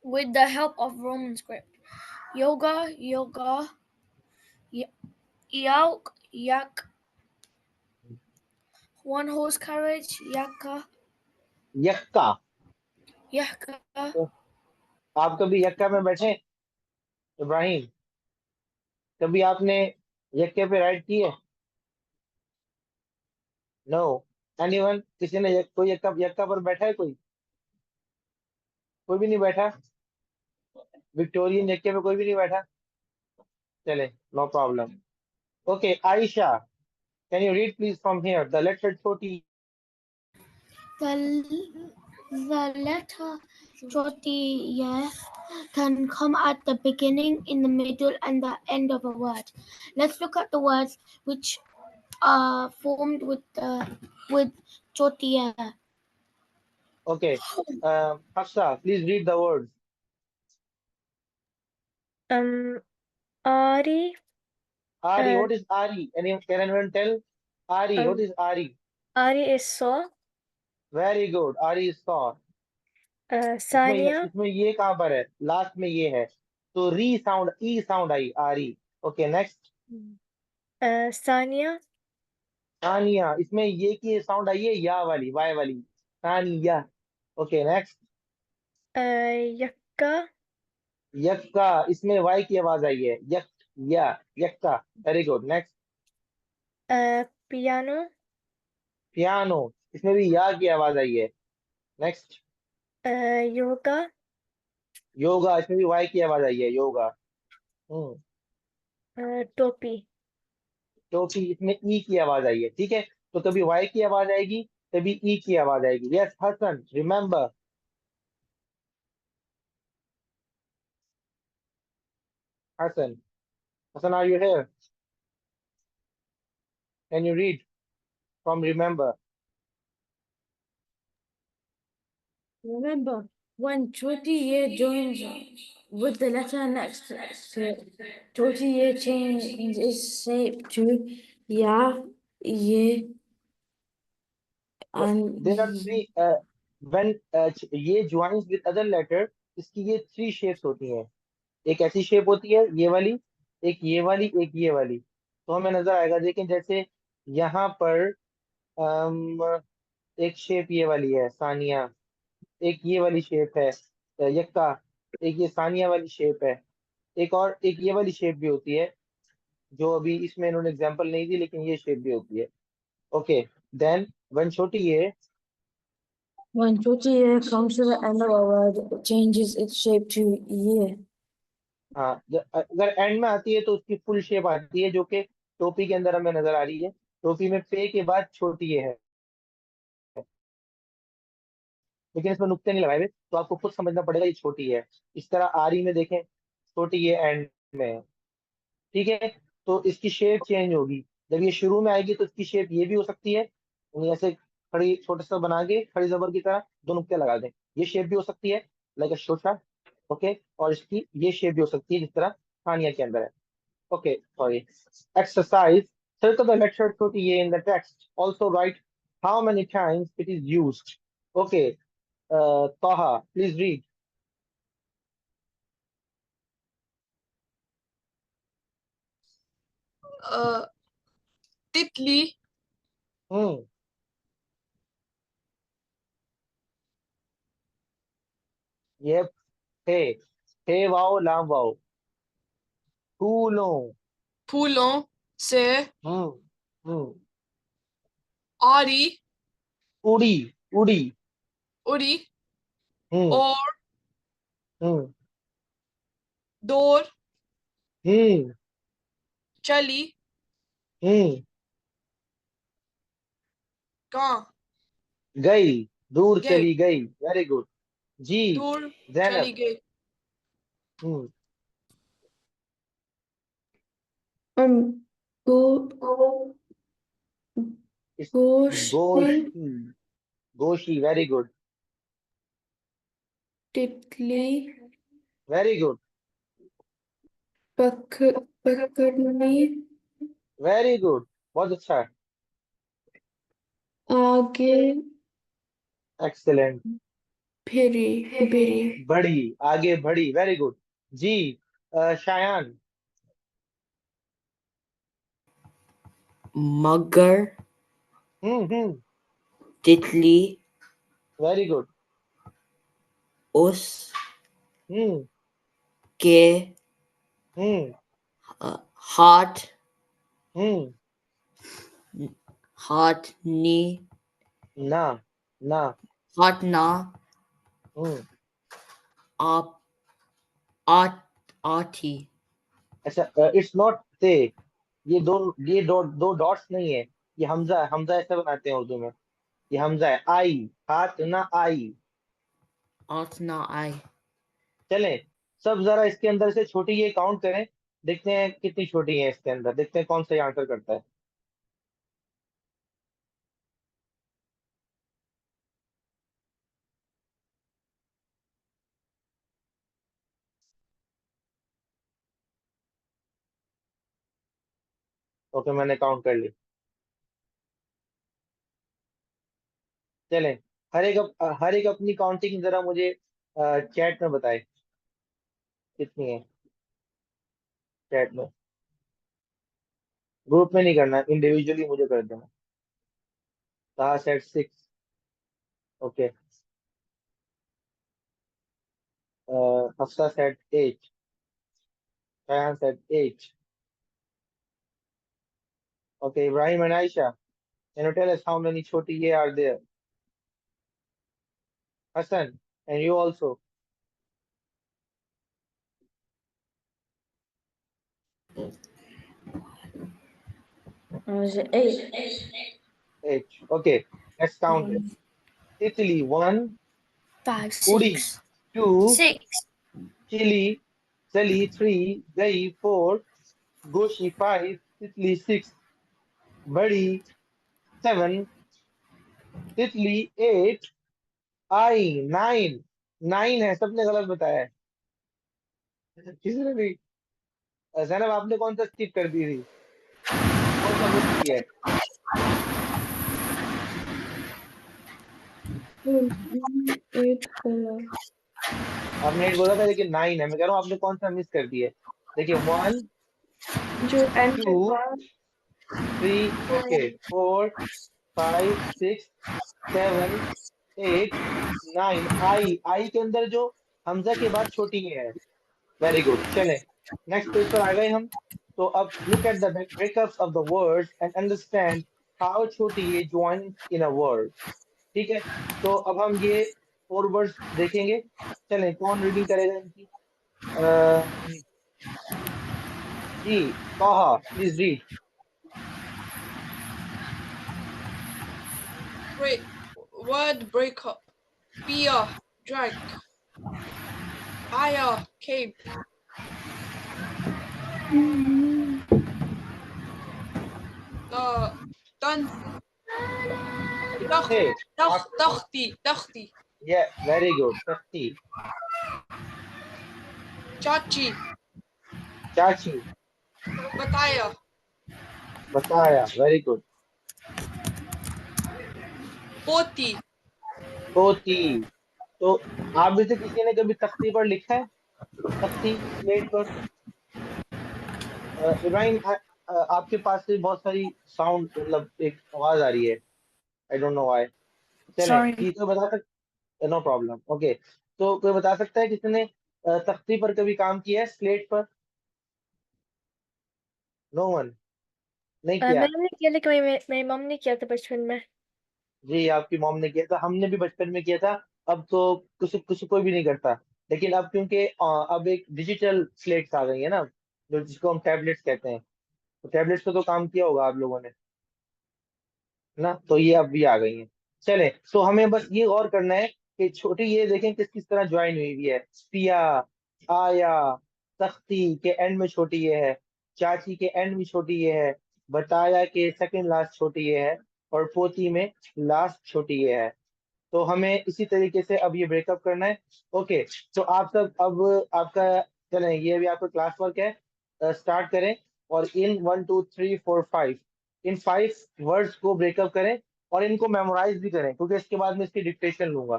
Speaker 2: with the help of Roman script. Yoga, yoga, yauk, yak. One horse carriage, yakka,
Speaker 1: यक्का.
Speaker 2: yakka.
Speaker 1: तो आप कभी यक्का में बैठे इब्राहिम? कभी आपने यक्के पे राइड की है? नो. एनीवन, किसी ने कोई यक्का यक्का पर बैठा है? कोई भी नहीं बैठा? विक्टोरियन यक्के पे कोई भी नहीं बैठा? चले, no problem. Okay, Ayesha, can you read please from here the letter छोटी?
Speaker 2: The letter choti can come at the beginning, in the middle, and the end of a word. Let's look at the words which are formed with choti.
Speaker 1: Okay. Hafsa, please read the words.
Speaker 6: Ari,
Speaker 1: Ari,
Speaker 6: Uh,
Speaker 1: what is Ari? Can anyone tell? Ari, what is Ari?
Speaker 6: Ari is saw.
Speaker 1: Very good. Ari is saw.
Speaker 6: Sania,
Speaker 1: इसमें ये कहाँ पर है? Last में ये है, तो री साउंड, ई साउंड आई, आरी. Okay, next.
Speaker 6: Sania,
Speaker 1: सानिया, इसमें ये की साउंड आई है, या वाली, वाई वाली, सानिया. Okay, next.
Speaker 6: Yakka,
Speaker 1: यक्का, इसमें वाई की आवाज आई है, यक, या, यक्का. Very good. Next.
Speaker 6: Piano,
Speaker 1: piano, इसमें भी या की आवाज आई है. नेक्स्ट.
Speaker 6: Yoga,
Speaker 1: योगा, इसमें भी वाई की आवाज आई है, योगा.
Speaker 6: Topi.
Speaker 1: टोपी, इसमें ई की आवाज आई है. ठीक है, तो कभी वाई की आवाज आएगी, कभी ई की आवाज आएगी. Yes Hassan, remember. Hassan, Hassan, are you here? Can you read from remember?
Speaker 7: Remember, when Chotiye joins with the letter next to it, Chotiye changes its shape to Ya, Ye, and
Speaker 1: there are three. When ये joins with other letter, इसकी ये three shapes होती हैं. एक ऐसी shape होती है, ये वाली, एक ये वाली, एक ये वाली. तो हमें नजर आएगा. लेकिन जैसे यहाँ पर एक शेप ये वाली है, सानिया. एक ये वाली शेप है, यक्का. एक ये सानिया वाली शेप है. एक और एक ये वाली शेप भी होती है, जो अभी इसमें इन्होंने एग्जांपल नहीं दी, लेकिन ये शेप भी होती है. ओके, देन वन छोटी ये.
Speaker 7: when Chotiye comes to the end of a word, it changes its shape to Ye.
Speaker 1: हाँ, अगर एंड में आती है तो उसकी फुल शेप आती है, जो कि टोपी के अंदर हमें नजर आ रही है. टोपी में पे के बाद छोटी ये है, लेकिन इसमें नुक्ते नहीं लगाए हुए, तो आपको खुद समझना पड़ेगा ये छोटी है. इस तरह आरी में देखें, छोटी ये एंड में है. ठीक है, तो इसकी शेप चेंज होगी. जब ये शुरू में आएगी तो इसकी शेप ये भी हो सकती है, यानी ऐसे खड़ी छोटा सा बना के खड़ी जबर की तरह दो नुक्ते लगा दें. ये शेप भी हो सकती है, लाइक अ शोशा. ओके, और इसकी ये शेप भी हो सकती है, जिस तरह खानिया के अंदर है. Okay, sorry. Exercise. Circle the letter छोटी ये in the text. Also write how many times it is used. Okay, Taha, please read.
Speaker 3: Titli,
Speaker 1: Hmm. ये थे वाओ लाम वाओ. फूलों.
Speaker 3: Pulon, Se,
Speaker 1: हम्म. हम्म.
Speaker 3: Ari,
Speaker 1: उड़ी. उड़ी.
Speaker 3: Uri,
Speaker 1: hmm.
Speaker 3: Or,
Speaker 1: hmm.
Speaker 3: Dor,
Speaker 1: hmm.
Speaker 3: Chali,
Speaker 1: hmm.
Speaker 3: Gan,
Speaker 1: गई, दूर
Speaker 3: Gay,
Speaker 1: चली गई. Very good. जी.
Speaker 3: Dur,
Speaker 1: Zainab.
Speaker 3: Chali, Gay.
Speaker 1: Hmm.
Speaker 5: Go
Speaker 1: इस-
Speaker 5: goshi,
Speaker 1: गोशी. गोशी, very good.
Speaker 5: titli,
Speaker 1: very good.
Speaker 5: पकड़नी,
Speaker 1: वेरी गुड, बहुत अच्छा है.
Speaker 5: आगे
Speaker 1: एक्सेलेंट.
Speaker 5: फिरी, बिरी,
Speaker 1: बढ़ी, आगे बढ़ी. Very good. जी. Shayan.
Speaker 4: Mugger,
Speaker 1: hmm.
Speaker 4: Diddley,
Speaker 1: very good.
Speaker 4: Us,
Speaker 1: hmm.
Speaker 4: Ge,
Speaker 1: hmm.
Speaker 4: Heart,
Speaker 1: hmm.
Speaker 4: Heart, Ni,
Speaker 1: ना. ना.
Speaker 4: Heart, Na,
Speaker 1: hmm.
Speaker 4: Art, Art, Arty,
Speaker 1: अच्छा, इट्स नॉट से. ये दो डॉट्स नहीं है. ये हमजा है. हमजा ऐसे बनाते हैं उर्दू में. ये हमजा है. आई, हाथ ना आई.
Speaker 4: Altna I.
Speaker 1: चलें, सब जरा इसके अंदर से छोटी ये काउंट करें, देखते हैं कितनी छोटी है इसके अंदर, देखते हैं कौन सही आंसर करता है। ओके, मैंने काउंट कर ली। चलें, हर एक अपनी काउंटिंग जरा मुझे चैट में बताए कितनी है। चैट में, ग्रुप में नहीं करना, इंडिविजुअली मुझे कर देना। ताहा set 6। Okay, Hafsa set 8। Ryan said 8. Okay, Ibrahim and Aisha, can you tell us how many choti ye are there? Hassan, and you also.
Speaker 7: Was it 8?
Speaker 1: 8. Okay, let's count it. Italy 1,
Speaker 2: 5,
Speaker 1: Udi
Speaker 2: 6,
Speaker 1: 2,
Speaker 2: 6,
Speaker 1: Chili, Sally 3, Gai 4, Goshi 5, Italy 6, Badi 7, Italy 8, I 9. 9 है, सबने गलत बताया है। किसने भी? जैनब, आपने कौन सा स्किप कर दी थी? कौन सा मिस किया है?
Speaker 5: Eight बोला।
Speaker 1: आपने 8 बोला था लेकिन 9 है, मैं कह रहा हूँ आपने कौन सा मिस कर दिया है। देखिए 1,
Speaker 5: जो एंड पे
Speaker 1: 2,
Speaker 5: था
Speaker 1: 3, ओके, 4, 5, 6, 7, 8, 9। आई के अंदर जो हमजा के बाद छोटी ये है। वेरी गुड, चलें नेक्स्ट पेज पर आ गए हम। तो अब look at the breakups of the words and understand how छोटी ये ज्वाइन इन अ वर्ड। ठीक है, तो अब हम ये 4 वर्ड्स देखेंगे। चलें, कौन रीडिंग करेगा इनकी? जी, ताहा please read.
Speaker 3: Word breakup. Pia, drag. Aya, cape. Done.
Speaker 1: किससे?
Speaker 3: Dakhti.
Speaker 1: ये वेरी गुड, तख्ती।
Speaker 3: Chachi,
Speaker 1: चाची,
Speaker 3: Bataya.
Speaker 1: बताया, वेरी गुड।
Speaker 3: Poti.
Speaker 1: तोती। तो आप में से किसी ने कभी तख्ती पर लिखा है? तख्ती स्लेट पर? इब्राहिम, आपके पास से बहुत सारी साउंड, मतलब एक आवाज आ रही है। I don't know why. चलें,
Speaker 2: sorry.
Speaker 1: की तो बता सकते, नो प्रॉब्लम। ओके, तो कोई बता सकता है किसी ने तख्ती पर कभी काम किया है, स्लेट पर? नो वन, नहीं किया।
Speaker 6: मैंने किया लेकिन मेरी मम ने किया था बचपन में।
Speaker 1: जी, आपकी मॉम ने किया था, हमने भी बचपन में किया था। अब तो किसी किसी कोई भी नहीं करता। लेकिन अब क्योंकि अब एक डिजिटल स्लेट्स आ गई है ना, जो जिसको हम टैबलेट्स कहते हैं, तो टैबलेट्स पे तो काम किया होगा आप लोगों ने, है ना? तो ये अब भी आ गई हैं। चले, तो हमें बस ये गौर करना है कि छोटी ये देखें किस किस तरह ज्वाइन हुई हुई है। पिया, आया, तख्ती के एंड में छोटी ये है, चाची के एंड में छोटी ये है, बताया के सेकंड लास्ट छोटी ये है, और पोती में लास्ट छोटी ये है। तो हमें इसी तरीके से अब ये ब्रेकअप करना है। ओके, तो आप सब अब आपका, चलें ये भी आपका क्लास वर्क है, स्टार्ट करें। और इन 1 2 3 4 5, इन 5 वर्ड्स को ब्रेकअप करें, और इनको मेमोराइज भी करें, क्योंकि इसके बाद मैं इसकी डिक्टेशन लूंगा।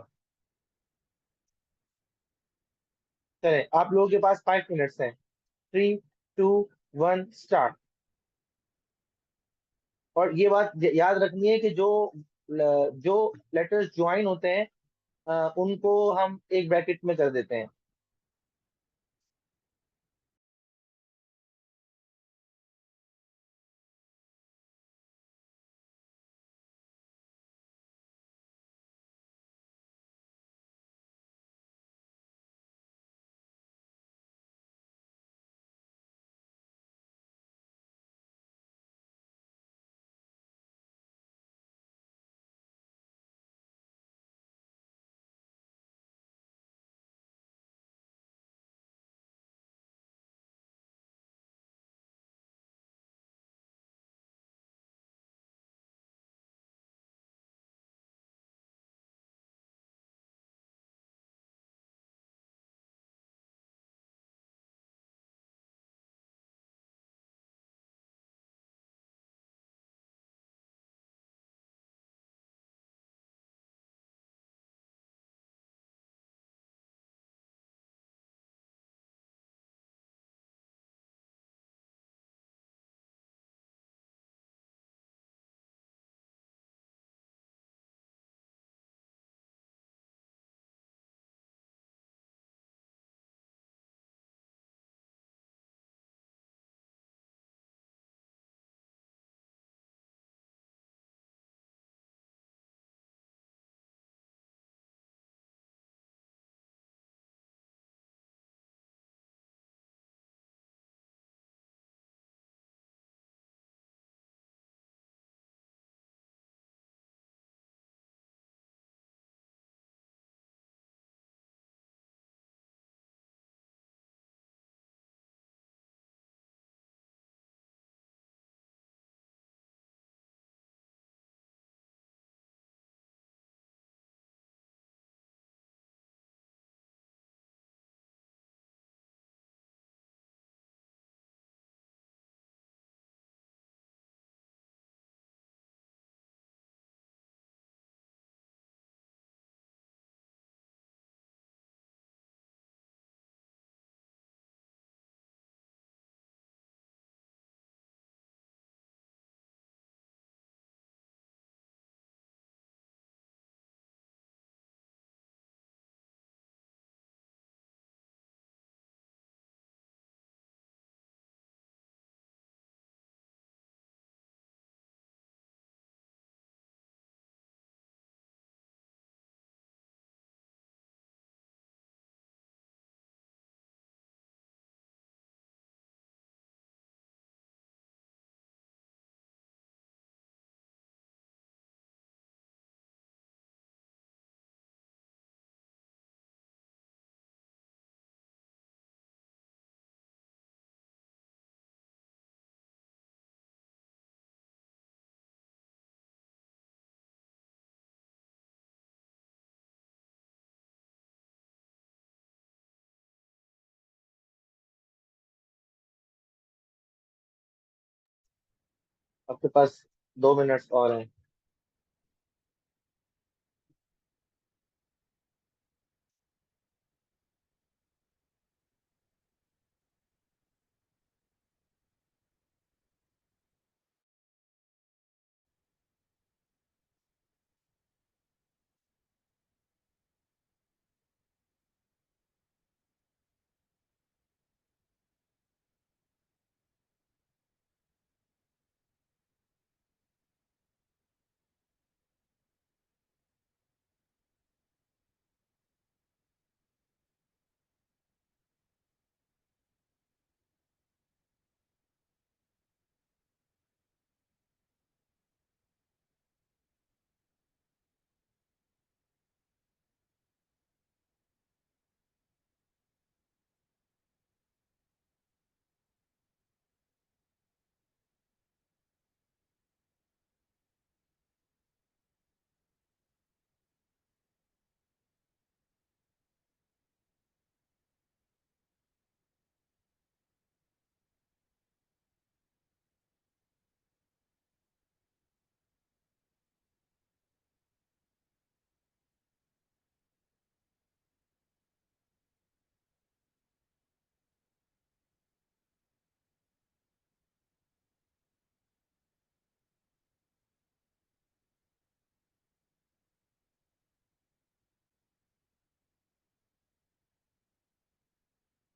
Speaker 1: चलें, आप लोगों के पास 5 मिनट्स हैं। 3 2 1 स्टार्ट। और ये बात याद रखनी है कि जो लेटर्स ज्वाइन होते हैं, उनको हम एक ब्रैकेट में कर देते हैं। आपके पास 2 मिनट्स और हैं।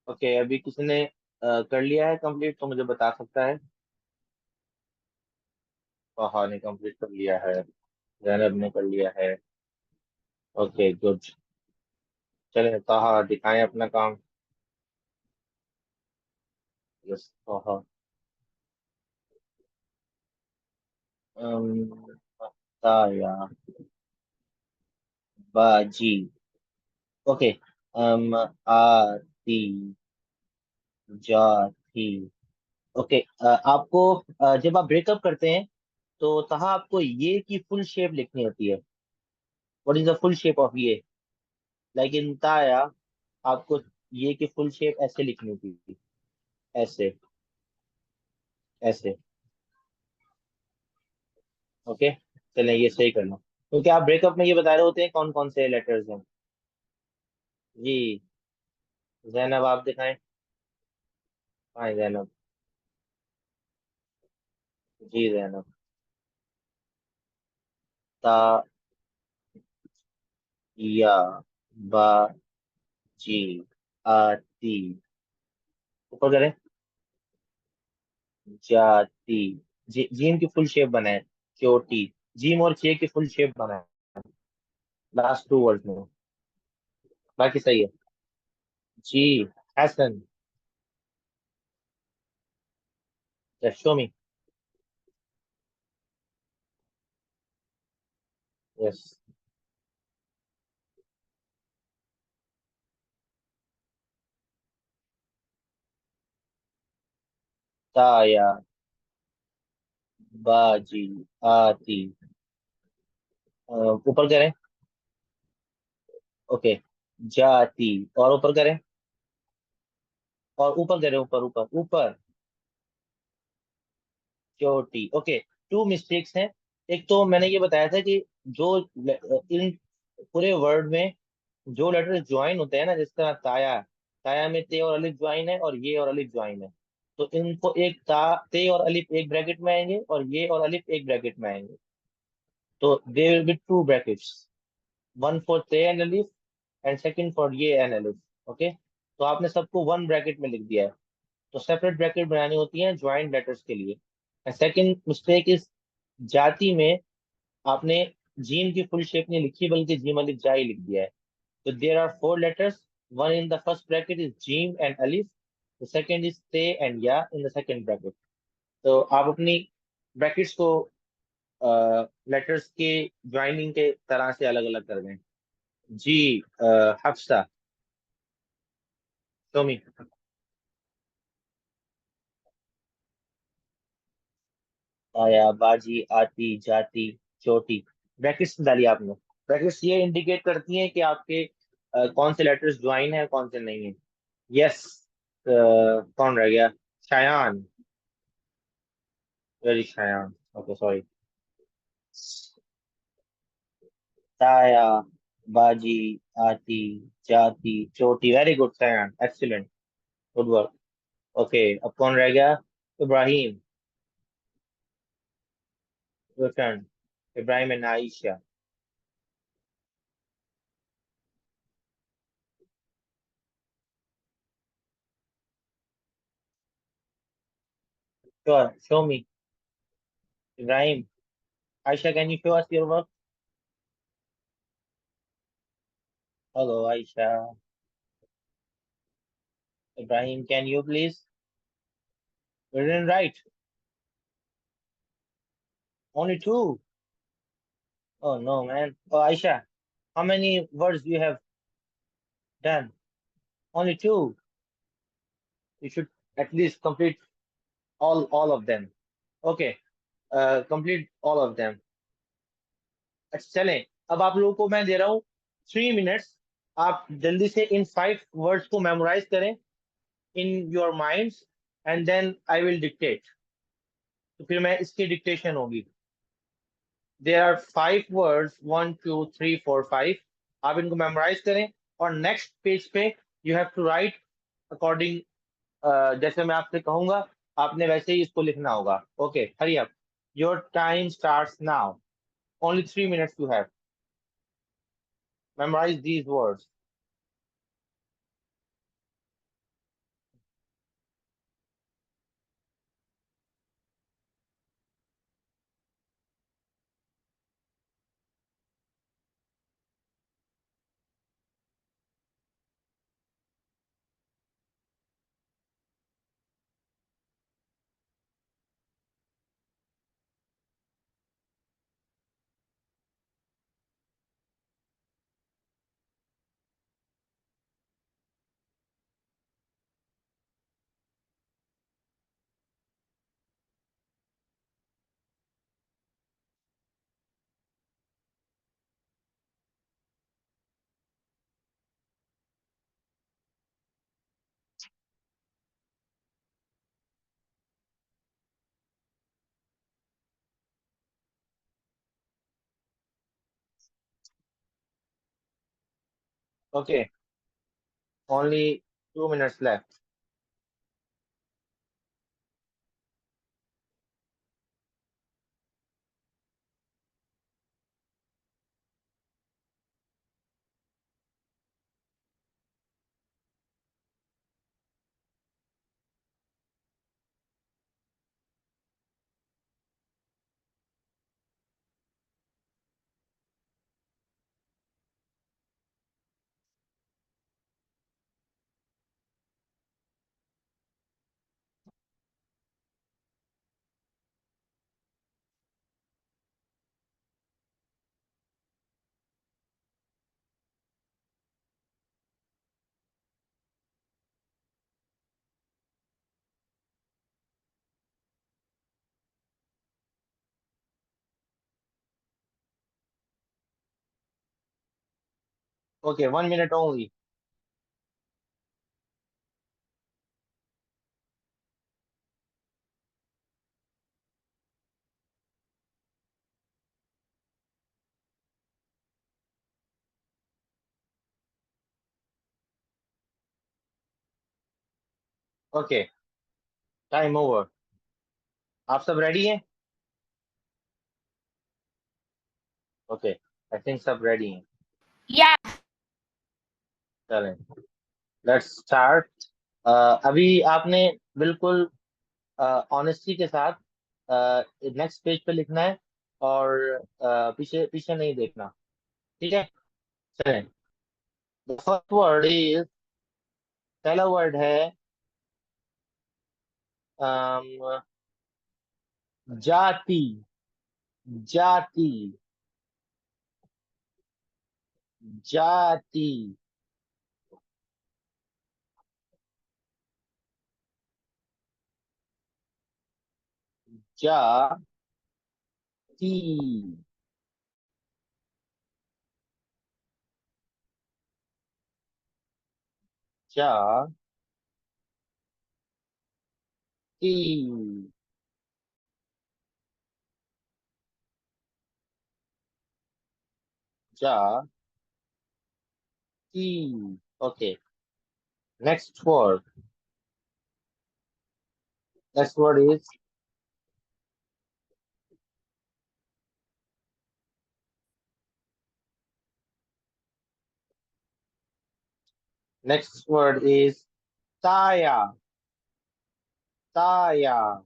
Speaker 1: ओके, अभी किसी ने कर लिया है कंप्लीट तो मुझे बता सकता है। हाँ ने कंप्लीट कर लिया है। जैनब ने कर लिया है। Okay good. चले ताहा दिखाएं अपना काम। यस ताहा। ताया बाजी। ओके। आती जाती। ओके। आपको जब आप ब्रेकअप करते हैं तो तहा आपको ये की फुल शेप लिखनी होती है। What is the full shape of ये? लाइक इन ताया आपको ये की फुल शेप ऐसे लिखनी थी। ऐसे। ऐसे। ओके। चलें ये सही करना क्योंकि आप ब्रेकअप में ये बता रहे होते हैं कौन कौन से लेटर्स हैं। जी। जैनब आप दिखाएं। हाँ जैनब। जी जैनब। ता या बा जी आती। ऊपर करें। जाती। जीम की फुल शेप बनाए। चोटी। जीम और चे की फुल शेप बनाए लास्ट 2 वर्ड में। बाकी सही है। जी। हसन। Show me. यस। ताया बाजी आती। ऊपर करें। ओके। जाती। और ऊपर करें। और ऊपर करें ऊपर ऊपर ऊपर। चोटी। ओके। 2 मिस्टेक्स हैं। एक तो मैंने ये बताया था कि जो इन पूरे वर्ड में जो लेटर ज्वाइन होते हैं ना, जिस तरह ताया। ताया में ते और अलिफ ज्वाइन है और ये और अलिफ ज्वाइन है। तो इनको एक ते और अलिफ एक ब्रैकेट में आएंगे और ये और अलिफ एक ब्रैकेट में आएंगे। तो they will be 2 brackets. One for ते एंड अलिफ एंड सेकंड फॉर ये एंड अलिफ। ओके। तो आपने सबको 1 ब्रैकेट में लिख दिया है। तो सेपरेट ब्रैकेट बनानी होती है ज्वाइंट लेटर्स के लिए। एंड सेकंड मिस्टेक इज जाति में आपने जीम की फुल शेप नहीं लिखी बल्कि जीम अलिफ जा ही लिख दिया है। तो there are 4 letters. One in the first bracket is जीम एंड अलिफ। द सेकंड इज ते एंड या इन द सेकंड ब्रैकेट। तो आप अपनी ब्रैकेट्स को लेटर्स के ज्वाइनिंग के तरह से अलग अलग कर दें। जी। हफ्सा। शोमी। आया बाजी आती जाती चोटी। ब्रैकेट्स डालिए आपने। ब्रैकेट्स ये इंडिकेट करती हैं कि आपके कौन से लेटर्स ज्वाइन है कौन से नहीं है। यस। कौन रह गया? Shayan. Very Shayan. Okay, sorry. Taya, Baji, Ati, Jati, Choti. Very good, Sayan. Excellent. Good work. Okay, अब कौन रह गया? Ibrahim. Your turn. Ibrahim and Aisha. Sure, show me. Ibrahim. Aisha, can you show us your work? Hello, Aisha. Ibrahim, can you please? We didn't write. Only two. Oh no, man. Oh, Aisha, how many words you have done? Only two. You should at least complete all of them. Okay. Complete all of them. अच्छा चलें. अब आप लोगों को मैं दे रहा हूँ 3 minutes. आप जल्दी से इन 5 words को मेमोराइज करें in your minds and then I will dictate. तो फिर मैं इसकी डिक्टेशन होगी. There are 5 words, 1, 2, 3, 4, 5. आप इनको मेमोराइज करें और नेक्स्ट पेज पे you have to write according, जैसे मैं आपसे कहूंगा आपने वैसे ही इसको लिखना होगा. Okay, hurry up. Your time starts now. Only 3 minutes you have. Memorise these words. Okay, only 2 minutes left. Okay, 1 minute only. Okay, time over. आप सब रेडी हैं? ओके, आई थिंक सब रेडी हैं.
Speaker 2: Yeah.
Speaker 1: चलें, लेट्स स्टार्ट. अभी आपने बिल्कुल honesty के साथ नेक्स्ट पेज पे लिखना है और पीछे पीछे नहीं देखना. ठीक है, चलें. द फर्स्ट वर्ड इज, पहला वर्ड है अम, जाति. जाति. जाति. जाति. जाति. Ja, T. Okay. Next word. Next word is Taya. Taya.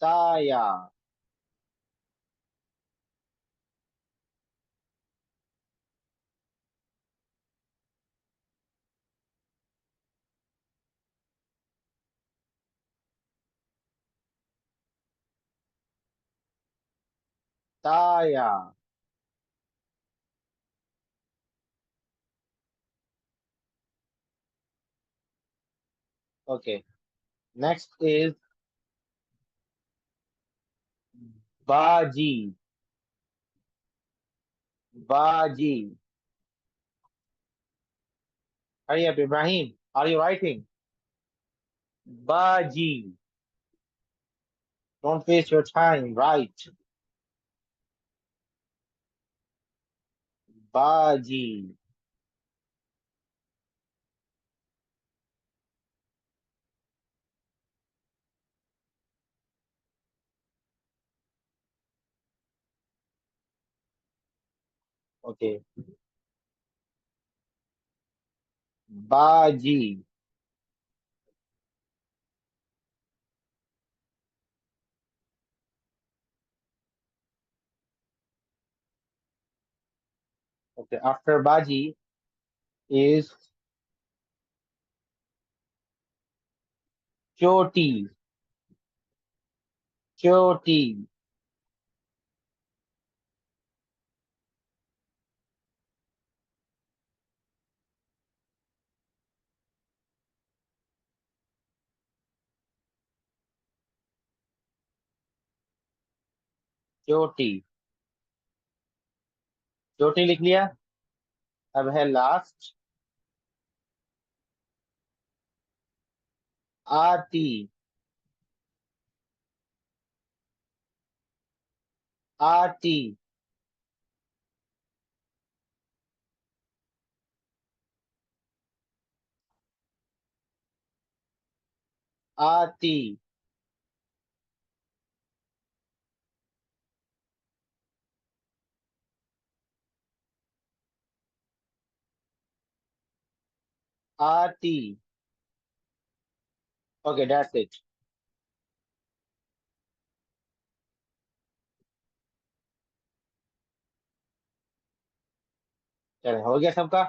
Speaker 1: Taya. Taya. Okay. Next is Baji. Baji. Hurry up, Ibrahim. Are you writing? Baji. Don't waste your time. Write. Baji. Okay. Baji. Okay. After Baji is Choti. Choti. चोटी। चोटी लिख लिया। अब है last आती। आती। आती। आती। Okay that's it. चले हो गया सबका।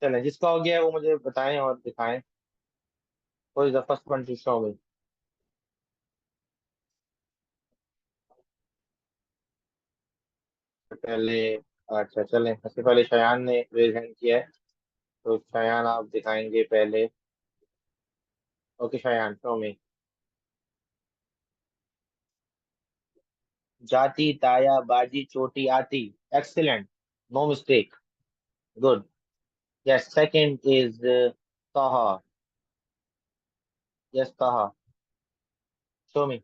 Speaker 1: चले जिसका हो गया है वो मुझे बताएं और दिखाएं। Who is the first one to show me? पहले अच्छा चलें सबसे पहले शयान ने रेज हैंड किया है। तो शयान आप दिखाएंगे पहले। Okay Shayan show me. जाती ताया बाजी चोटी आती। Excellent. No mistake. Good. Yes second is Taha. Yes Taha show me.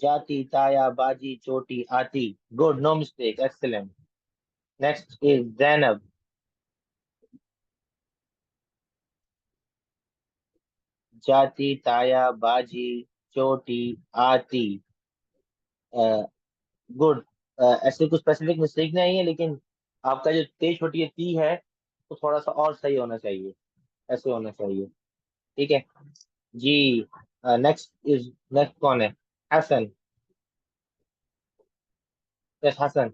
Speaker 1: जाती ताया बाजी चोटी आती। Good no mistake excellent. Next is Zainab. जाती ताया बाजी चोटी आती। गुड। ऐसे कुछ स्पेसिफिक मिस्टेक नहीं है लेकिन आपका जो तेज छोटी है ती है तो थोड़ा सा और सही होना चाहिए। ऐसे होना चाहिए। ठीक है जी। नेक्स्ट कौन है? हसन। यस हसन।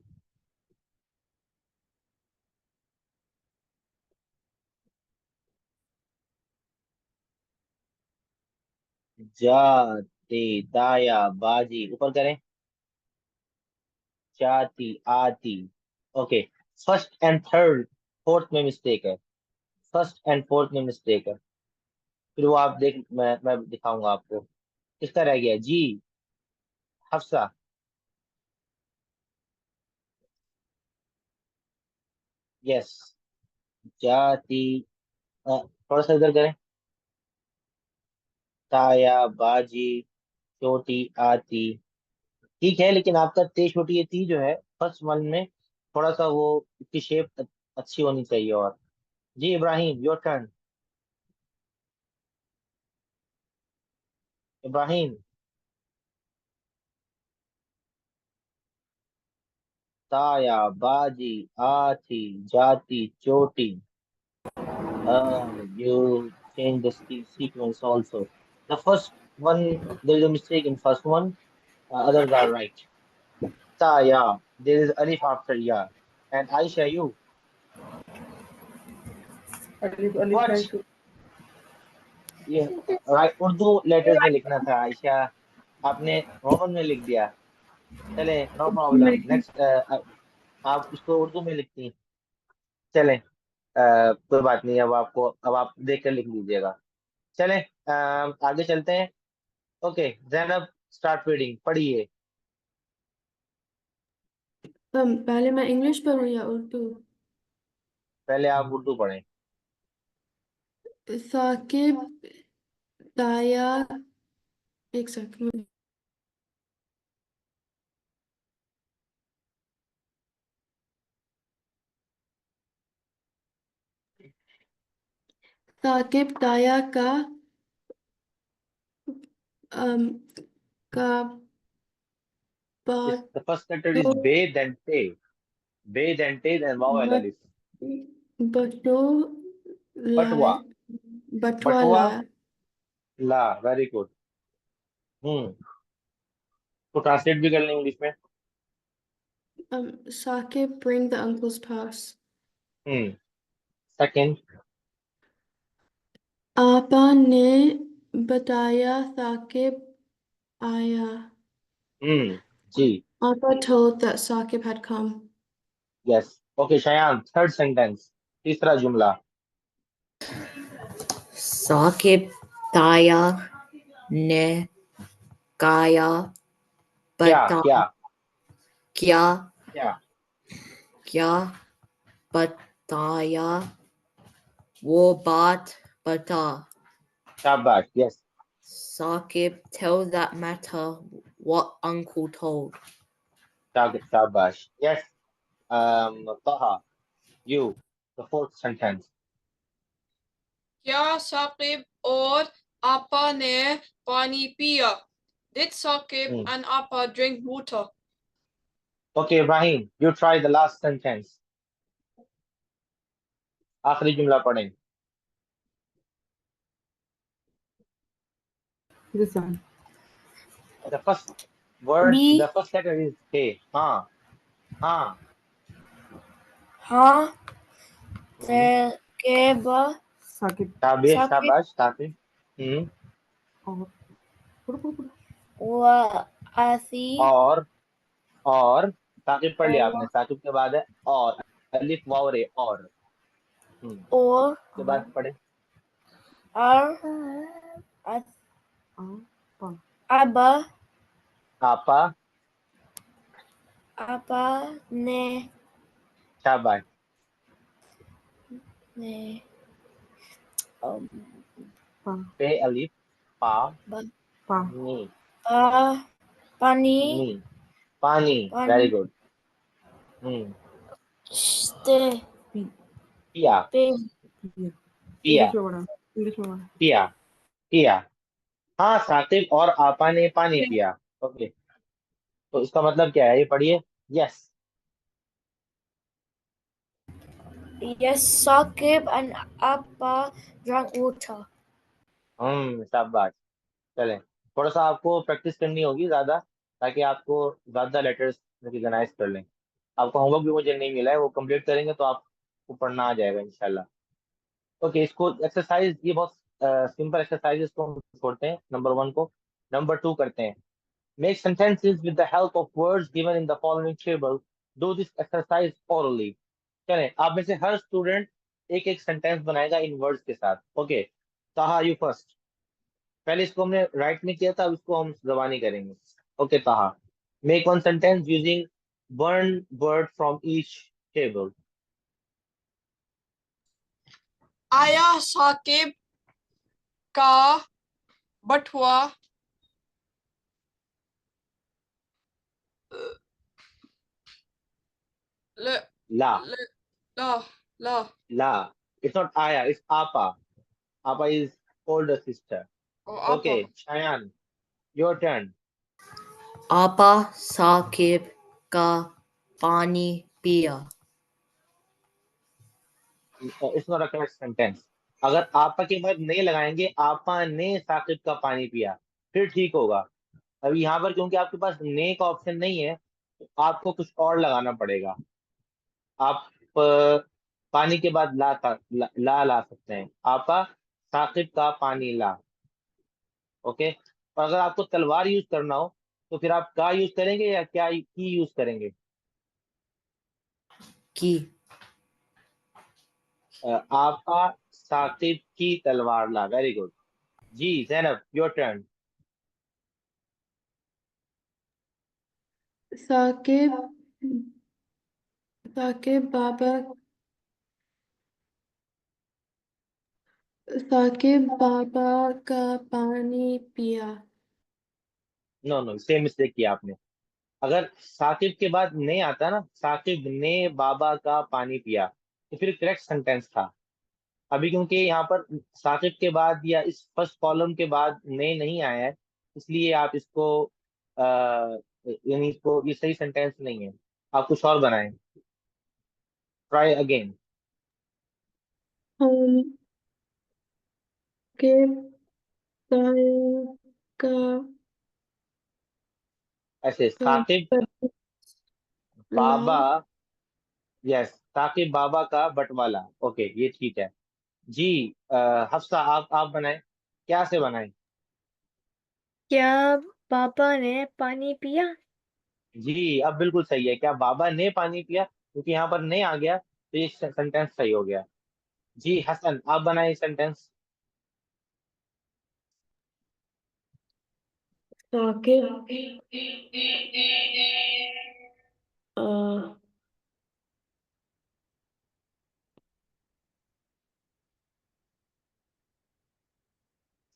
Speaker 1: जाती ताया बाजी ऊपर करें। जाती आती। Okay first and third, fourth में मिस्टेक है, फर्स्ट एंड फोर्थ में मिस्टेक है। फिर वो आप देख, मैं दिखाऊंगा आपको। किसका रह गया जी? हफ्सा। यस। जाती, थोड़ा सा इधर करें। ताया बाजी छोटी आती। ठीक है, लेकिन आपका ते छोटी ये ती जो है फर्स्ट वन में, थोड़ा सा वो उसकी शेप अच्छी होनी चाहिए। और जी इब्राहिम, योर टर्न। इब्राहिम। ताया बाजी आती जाती चोटी। You change the sequence also. The first one, there is a mistake in first one. Others are right. Ta ya. There is alif after ya. And Aisha, you. What? ये right, Urdu letters में लिखना था आयशा, आपने Roman में लिख दिया। चले, no problem. Next, आप उसको उर्दू में लिखती। चले, कोई बात नहीं। अब आप देख कर लिख लीजिएगा। चले, आगे चलते हैं। ओके जैनब, स्टार्ट रीडिंग, पढ़िए।
Speaker 5: पहले मैं इंग्लिश पढ़ूँ या उर्दू?
Speaker 1: पहले आप उर्दू पढ़ें।
Speaker 5: साकिब, ताया, एक सेकंड। साकिब ताया का um, का
Speaker 1: The first letter is Be, then Te. Be, then Te, then Waw al Alif.
Speaker 5: बटो
Speaker 1: Batwa.
Speaker 5: लाया, बटवा
Speaker 1: Batwa,
Speaker 5: लाया।
Speaker 1: La. Very good. तो ट्रांसलेट भी कर लें इंग्लिश में।
Speaker 5: Sakib, bring the uncle's pass.
Speaker 1: Second.
Speaker 5: आपा ने बताया साकिब आया.
Speaker 1: जी।
Speaker 5: Appa told that Sakib had come.
Speaker 1: Yes. Okay Shayan, third sentence, तीसरा जुमला।
Speaker 4: साकिब ताया ने काया
Speaker 1: क्या
Speaker 4: बता
Speaker 1: क्या
Speaker 4: क्या
Speaker 1: क्या?
Speaker 4: क्या बताया वो बात बता.
Speaker 1: शाबाश, yes.
Speaker 4: Sakib, tell that matter what uncle told.
Speaker 1: शाबाश, yes. Taha, you, the fourth sentence.
Speaker 3: क्या साकिब और आपा ने पानी पिया? Did Saqib and Appa drink water?
Speaker 1: Okay, Ibrahim, you try the last sentence. आखिरी जुमला पढ़ें।
Speaker 8: This one.
Speaker 1: The first word,
Speaker 6: B.
Speaker 1: the first letter is K. हाँ हाँ।
Speaker 6: हाँ के बा
Speaker 8: Sakib.
Speaker 1: शाबाश
Speaker 6: साकिब
Speaker 1: शाबाश शाबाश।
Speaker 8: और
Speaker 6: व आसी
Speaker 1: और साकिब पढ़ लिया आपने।
Speaker 6: और
Speaker 1: साकिब के बाद है और, अलिफ वाव रे, और।
Speaker 6: और
Speaker 1: के बाद पढ़े।
Speaker 6: अबा
Speaker 1: आपा।
Speaker 6: आपा ने
Speaker 1: शाबाश।
Speaker 6: ने
Speaker 1: पे अलिफ पा
Speaker 8: Pa.
Speaker 1: नी
Speaker 6: पानी
Speaker 1: नी, पानी। Very good.
Speaker 6: ते
Speaker 1: पिया
Speaker 6: पे
Speaker 1: पिया
Speaker 8: English में बोला. English में बोला.
Speaker 1: पिया पिया। हाँ, साकिब और आपा ने पानी पिया। ओके, तो इसका मतलब क्या है, ये पढ़िए। Yes.
Speaker 6: yes Saqib and Appa drank water.
Speaker 1: शाबाश। चलें, थोड़ा सा आपको प्रैक्टिस करनी होगी ज्यादा, ताकि आपको ज्यादा लेटर्स रिकॉग्नाइज कर लें। आपको होमवर्क भी मुझे नहीं मिला है, वो कंप्लीट करेंगे तो आपको पढ़ना आ जाएगा इंशाल्लाह। ओके, इसको एक्सरसाइज, ये बहुत सिंपल एक्सरसाइज, इसको हम छोड़ते हैं नंबर 1 को। नंबर 2 करते हैं। Make sentences with the help of words given in the following table. Do this exercise orally. चलें, आप में से हर स्टूडेंट एक एक सेंटेंस बनाएगा इन वर्ड्स के साथ। ओके, ताहा यू फर्स्ट। पहले इसको हमने राइट में किया था, अब इसको हम जबानी करेंगे। ओके ताहा, make one sentence using one word from each table.
Speaker 3: आया साकिब का बटुआ ल
Speaker 1: ला।
Speaker 3: ल ला ला
Speaker 1: ला, इट्स नॉट आया, इट्स आपा। आपा is older sister.
Speaker 3: or
Speaker 1: Okay,
Speaker 3: apple.
Speaker 1: Shayan, your turn.
Speaker 4: आपा साकिब का पानी पिया।
Speaker 1: It's not a correct sentence. अगर आपा के बाद नहीं लगाएंगे, आपा ने साकिब का पानी पिया, फिर ठीक होगा। अभी यहाँ पर क्योंकि आपके पास ने का ऑप्शन नहीं है, तो आपको कुछ और लगाना पड़ेगा। आप पानी के बाद ला सकते हैं। आपा साकिब का पानी ला। ओके, और अगर आपको तलवार यूज करना हो तो फिर आप का यूज करेंगे या क्या की यूज करेंगे?
Speaker 4: की।
Speaker 1: आपा साकिब की तलवार ला। Very good. जी जैनब, योर टर्न।
Speaker 5: साकिब साकिब बाबा साकिब बाबा का पानी पिया।
Speaker 1: नो नो, सेम मिस्टेक किया आपने। अगर साकिब के बाद ने आता ना, साकिब ने बाबा का पानी पिया, तो फिर करेक्ट सेंटेंस था। अभी क्योंकि यहाँ पर साकिब के बाद या इस फर्स्ट कॉलम के बाद ने नहीं आया है, इसलिए आप इसको यानी इसको ये सही सेंटेंस नहीं है। आप कुछ और बनाएं। Try again.
Speaker 5: हम के साया का
Speaker 1: ऐसे
Speaker 5: का
Speaker 1: साकिब
Speaker 5: ला।
Speaker 1: बाबा। यस, साकिब बाबा का बटवाला। ओके, ये ठीक है। जी हफ्सा, आप बनाएं। क्या से बनाएं?
Speaker 6: क्या पापा ने पानी पिया?
Speaker 1: जी, अब बिल्कुल सही है। क्या बाबा ने पानी पिया? क्योंकि यहाँ पर ने आ गया तो ये सेंटेंस सही हो गया। जी हसन, आप बनाए सेंटेंस।
Speaker 7: साकिब अ,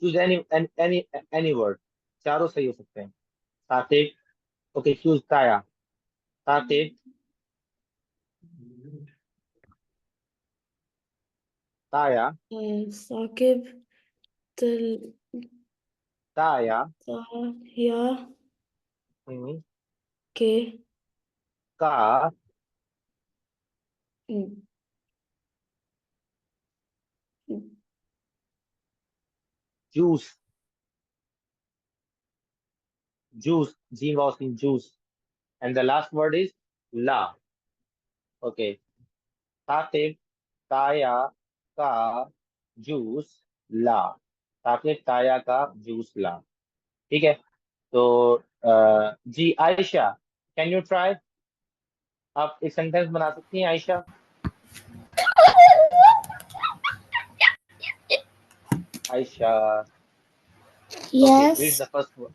Speaker 1: चूज एनी वर्ड, चारों सही हो सकते हैं। साकिब। ओके, चूज ताया। साकिब ताया।
Speaker 7: साकिब तल
Speaker 1: ताया।
Speaker 7: ताया
Speaker 1: हम्म,
Speaker 7: के
Speaker 1: का जूस। जूस, जी was in juice, and the last word is la. Okay, Saqib ताया का जूस ला। साकिब ताया का जूस ला। ठीक है। तो जी आयशा, कैन यू ट्राई? आप एक सेंटेंस बना सकती हैं Ayesha? Ayesha, okay, read
Speaker 6: Yes.
Speaker 1: The first word.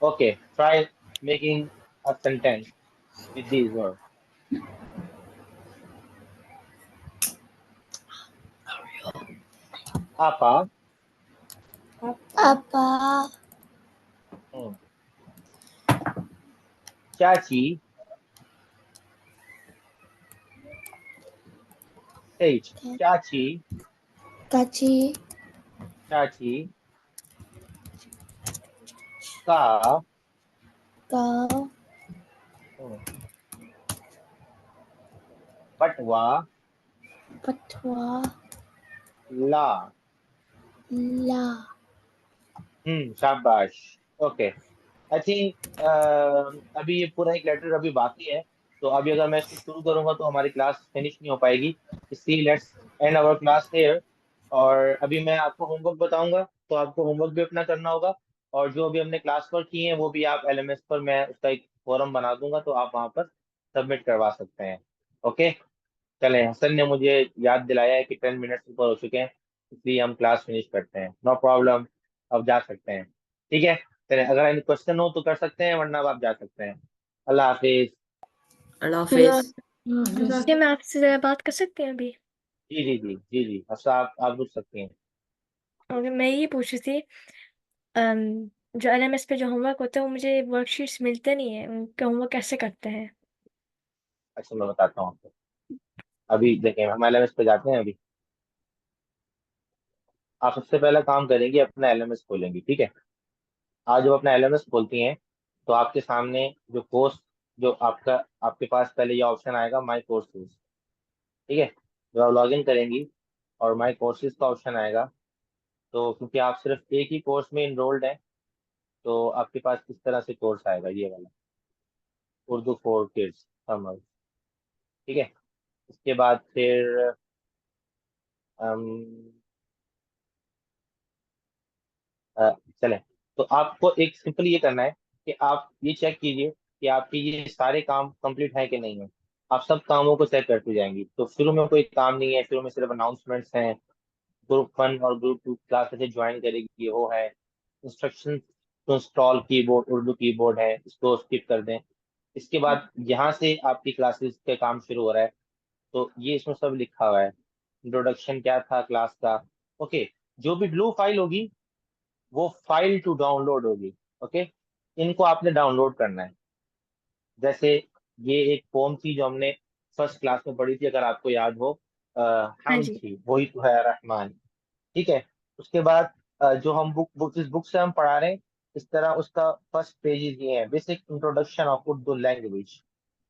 Speaker 1: Okay, try making a sentence with this word. आपा।
Speaker 6: Apa
Speaker 1: हम्म, चाची। H, चाची।
Speaker 6: kachi
Speaker 1: चाची का
Speaker 6: kau
Speaker 1: हम्म, बटवा
Speaker 6: patwa
Speaker 1: ला।
Speaker 6: la.
Speaker 1: शाबाश। ओके, आई थिंक अभी ये पूरा एक लेटर अभी बाकी है। तो अभी अगर मैं इसको शुरू करूंगा तो हमारी क्लास फिनिश नहीं हो पाएगी। इसलिए let's end our class here. और अभी मैं आपको होमवर्क बताऊंगा, तो आपको होमवर्क भी अपना करना होगा। और जो अभी हमने क्लास पर किए हैं वो भी आप एलएमएस पर, मैं उसका एक फोरम बना दूंगा, तो आप वहां पर सबमिट करवा सकते हैं। ओके। चलें, हसन ने मुझे याद दिलाया है कि 10 मिनट्स ऊपर हो चुके हैं, इसलिए हम क्लास फिनिश करते हैं। नो प्रॉब्लम, अब जा सकते हैं। ठीक है, चलें, अगर एनी क्वेश्चन हो तो कर सकते हैं, वरना अब आप जा सकते हैं। अल्लाह हाफिज।
Speaker 4: Allah Hafiz.
Speaker 2: क्या मैं आपसे जरा बात कर सकती हूँ अभी?
Speaker 1: जी जी जी जी जी, हफ्सा आप रुक सकती हैं।
Speaker 2: और मैं ये पूछ रही थी, जो LMS पे जो होमवर्क होता है वो मुझे वर्कशीट्स मिलते नहीं है, उनका होमवर्क कैसे करते हैं?
Speaker 1: अच्छा, मैं बताता हूँ आपको। अभी देखें, हम LMS पे जाते हैं। अभी आप सबसे पहला काम करेंगे, अपना LMS खोलेंगे। ठीक है, आज जब अपना LMS खोलती हैं तो आपके सामने जो कोर्स, जो आपके पास पहले ये ऑप्शन आएगा, माई कोर्सेज। ठीक है, जब आप लॉग इन करेंगी और माई कोर्सेज का ऑप्शन आएगा, तो क्योंकि आप सिर्फ एक ही कोर्स में इनरोल्ड हैं, तो आपके पास किस तरह से कोर्स आएगा, ये वाला उर्दू फॉर किड्स समर। ठीक है, इसके बाद फिर अम, अ, चलें, तो आपको एक सिंपल ये करना है कि आप ये चेक कीजिए कि आपके ये सारे काम कंप्लीट हैं कि नहीं है। आप सब कामों को चेक करती जाएंगी, तो शुरू में कोई काम नहीं है, शुरू में सिर्फ अनाउंसमेंट्स हैं। ग्रुप 1 और ग्रुप 2 क्लास कैसे ज्वाइन करेगी वो है। Instruction to install keyboard, Urdu keyboard है, इसको स्किप कर दें। इसके बाद यहाँ से आपकी क्लासेस के काम शुरू हो रहा है, तो ये इसमें सब लिखा हुआ है। इंट्रोडक्शन क्या था क्लास का। ओके, जो भी ब्लू फाइल होगी वो फाइल टू डाउनलोड होगी। ओके, इनको आपने डाउनलोड करना है। जैसे ये एक पोम थी जो हमने फर्स्ट क्लास में पढ़ी थी, अगर आपको याद हो।
Speaker 2: हाँ
Speaker 1: हम
Speaker 2: जी।
Speaker 1: थी, वही तो है रहमान। ठीक है, उसके बाद जो हम जिस बुक से हम पढ़ा रहे हैं, इस तरह उसका फर्स्ट पेजेस ये है, basic introduction of Urdu language,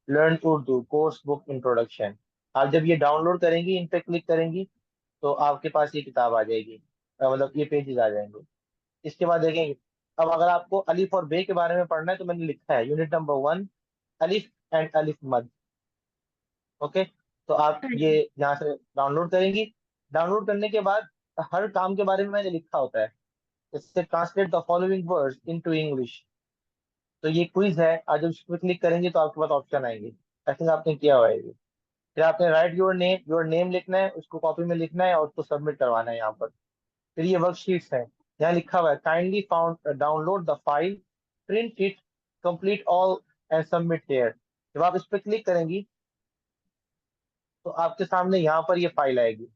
Speaker 1: learn Urdu course book introduction. आप जब ये डाउनलोड करेंगी, इन पे क्लिक करेंगी, तो आपके पास ये किताब आ जाएगी, मतलब ये पेजेस आ जाएंगे। इसके बाद देखेंगे, अब अगर आपको अलिफ और बे के बारे में पढ़ना है, तो मैंने लिखा है यूनिट नंबर 1, अलिफ एंड अलिफ मद। ओके, तो आप
Speaker 2: हाँ
Speaker 1: ये
Speaker 2: जी।
Speaker 1: यहाँ से डाउनलोड करेंगी। डाउनलोड करने के बाद हर काम के बारे में मैंने लिखा होता है। जैसे translate the following words into English, तो ये क्विज है। आज जब इस पर क्लिक करेंगे तो आपके पास ऑप्शन आएंगे। आई थिंक आपने किया हुआ है ये। फिर आपने राइट योर नेम लिखना है, उसको कॉपी में लिखना है और उसको सबमिट करवाना है यहाँ पर। फिर ये वर्कशीट्स हैं, यहाँ लिखा हुआ है kindly found download the file, print it, complete all and submit here. जब आप इस पर क्लिक करेंगी तो आपके सामने यहाँ पर ये फाइल आएगी।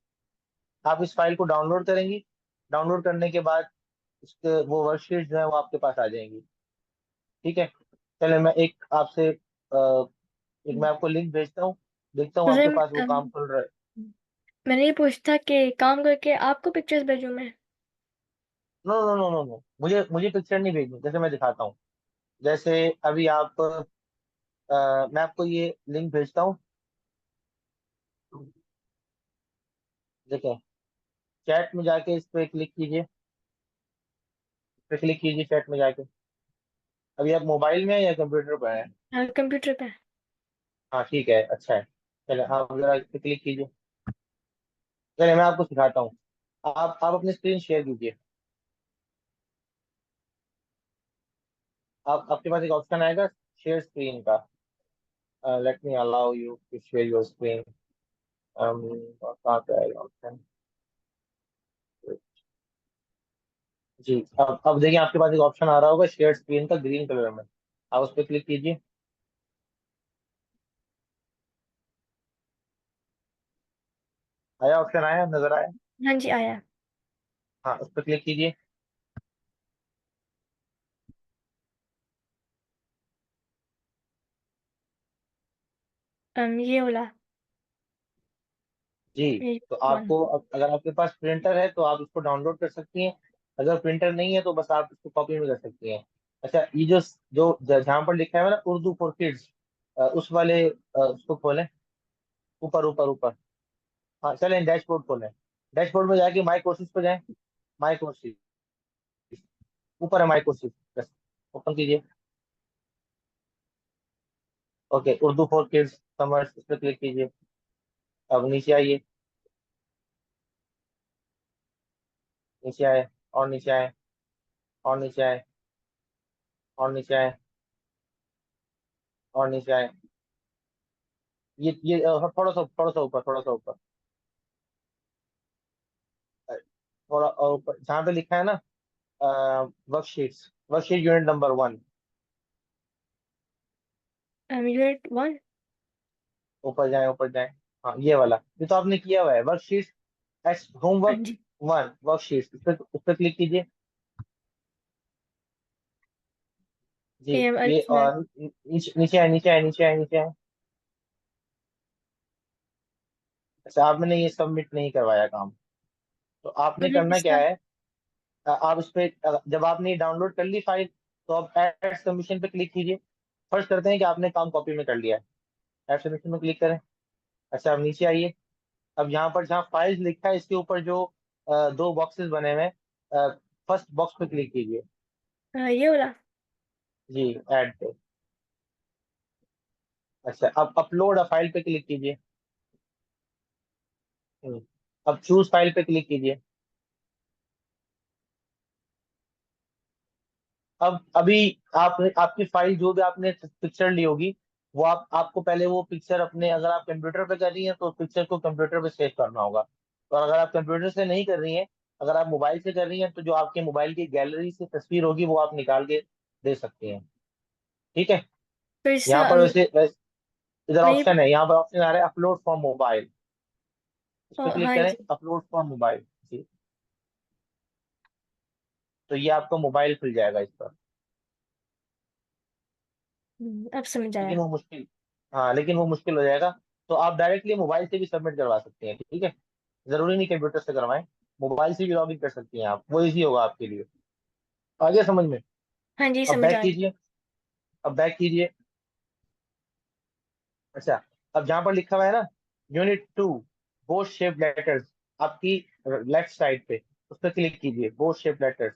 Speaker 1: आप इस फाइल को डाउनलोड करेंगी। डाउनलोड करने के बाद उसके वो वर्कशीट जो है वो आपके पास आ जाएंगी। ठीक है, चले, मैं एक आपसे एक मैं आपको लिंक भेजता हूँ, देखता हूँ
Speaker 2: मुझे
Speaker 1: आपके पास वो काम खुल रहा है।
Speaker 2: मैंने ये पूछा कि काम करके आपको पिक्चर्स भेजूं मैं?
Speaker 1: No no no no no, मुझे मुझे पिक्चर नहीं भेजनी। जैसे मैं दिखाता हूँ, जैसे अभी आप मैं आपको ये लिंक भेजता हूँ। देखें, चैट में जाके इस पे क्लिक कीजिए, इस पे क्लिक कीजिए चैट में जाके। अभी आप मोबाइल में है या कंप्यूटर पर है?
Speaker 2: हाँ, कंप्यूटर पे।
Speaker 1: हाँ ठीक है, अच्छा है। चले, आप जरा इस पे क्लिक कीजिए। चले, मैं आपको सिखाता हूँ। आप अपनी स्क्रीन शेयर कीजिए। आपके पास एक ऑप्शन आएगा शेयर स्क्रीन का। Let me allow you to share your screen. कहाँ पे आएगा ऑप्शन? जी, अब देखिए, आपके पास एक ऑप्शन आ रहा होगा शेयर स्क्रीन का, ग्रीन कलर में। आप उस पर क्लिक कीजिए। आया ऑप्शन, आया, नजर आया?
Speaker 2: हाँ जी, आया।
Speaker 1: हाँ, उस पर क्लिक कीजिए।
Speaker 2: ये वाला।
Speaker 1: जी,
Speaker 2: ये
Speaker 1: तो
Speaker 2: वन।
Speaker 1: आपको अगर आपके पास प्रिंटर है तो आप इसको डाउनलोड कर सकती हैं। अगर प्रिंटर नहीं है तो बस आप इसको कॉपी में कर सकती हैं। अच्छा, ये जो जो जहाँ पर लिखा है ना उर्दू फॉर किड्स, उस वाले उसको खोलें, ऊपर ऊपर ऊपर। हाँ, चलें, डैशबोर्ड खोलें। डैशबोर्ड में जाके माई कोर्सेज पे जाएं। माई कोर्सेज, ऊपर है माई कोर्सेज, बस ओपन कीजिए। Okay, Urdu for kids summers, इस पर क्लिक कीजिए। अब नीचे आइए, नीचे आए, और नीचे आए, और नीचे आए, और नीचे आए, और नीचे आए। ये थोड़ा सा ऊपर, थोड़ा सा ऊपर, थोड़ा और ऊपर जहाँ पे लिखा है ना worksheets, worksheet unit number 1।
Speaker 2: Unit 1।
Speaker 1: ऊपर जाए, ऊपर जाए। हाँ ये वाला, ये तो आपने किया हुआ है, वर्कशीट एस
Speaker 2: हाँ
Speaker 1: होमवर्क
Speaker 2: जी।
Speaker 1: 1 वर्कशीट, उस पर क्लिक कीजिए जी। ये
Speaker 2: इसमें
Speaker 1: और नीचे नीचे है, नीचे है, नीचे है, नीचे है। अच्छा आपने ये सबमिट नहीं करवाया काम, तो आपने
Speaker 2: मतलब
Speaker 1: करना क्या
Speaker 2: इसका
Speaker 1: है, आप इस पे जब आपने डाउनलोड कर ली फाइल, तो आप ऐड सबमिशन पे क्लिक कीजिए। फर्स्ट करते हैं कि आपने काम कॉपी में कर लिया है, ऐड सबमिशन में क्लिक करें। अच्छा अब नीचे आइए। अब यहाँ पर जहाँ फाइल्स लिखा है इसके ऊपर जो दो बॉक्सेस बने हुए हैं, फर्स्ट बॉक्स पे क्लिक कीजिए
Speaker 2: ये वाला।
Speaker 1: जी, ऐड पे। अच्छा अब अपलोड अ फाइल पे क्लिक कीजिए। हम्म, अब चूज फाइल पे क्लिक कीजिए। अब अभी आप आपकी फाइल जो भी आपने पिक्चर ली होगी, वो आपको पहले वो पिक्चर अपने, अगर आप कंप्यूटर पे कर रही हैं तो पिक्चर को कंप्यूटर पे सेव करना होगा, और अगर आप कंप्यूटर से नहीं कर रही हैं, अगर आप मोबाइल से कर रही हैं, तो जो आपके मोबाइल की गैलरी से तस्वीर होगी वो आप निकाल के दे सकती हैं। ठीक है।
Speaker 2: तो इस
Speaker 1: यहाँ पर इधर
Speaker 2: मैं ये
Speaker 1: ऑप्शन है, यहाँ पर ऑप्शन आ रहा है अपलोड फ्रॉम मोबाइल, इस पर क्लिक
Speaker 2: हाँ
Speaker 1: करें,
Speaker 2: जी।
Speaker 1: अपलोड फ्रॉम मोबाइल जी। तो ये आपका मोबाइल खुल जाएगा इस पर।
Speaker 2: अब समझ
Speaker 1: लेकिन
Speaker 2: आया।
Speaker 1: वो मुश्किल, हाँ लेकिन वो मुश्किल हो जाएगा। तो आप डायरेक्टली मोबाइल से भी सबमिट करवा सकते हैं, ठीक है। जरूरी नहीं कंप्यूटर से करवाएं, मोबाइल से भी लॉग इन कर सकती हैं आप, वो इजी होगा आपके लिए। आ गया समझ में।
Speaker 2: हाँ जी
Speaker 1: अब
Speaker 2: समझ
Speaker 1: बैक
Speaker 2: आया।
Speaker 1: कीजिए, अब बैक कीजिए। अच्छा अब जहाँ पर लिखा हुआ है ना यूनिट 2 बोथ शेप लेटर्स, आपकी लेफ्ट साइड पे, उस पर क्लिक कीजिए, बोथ शेप लेटर्स।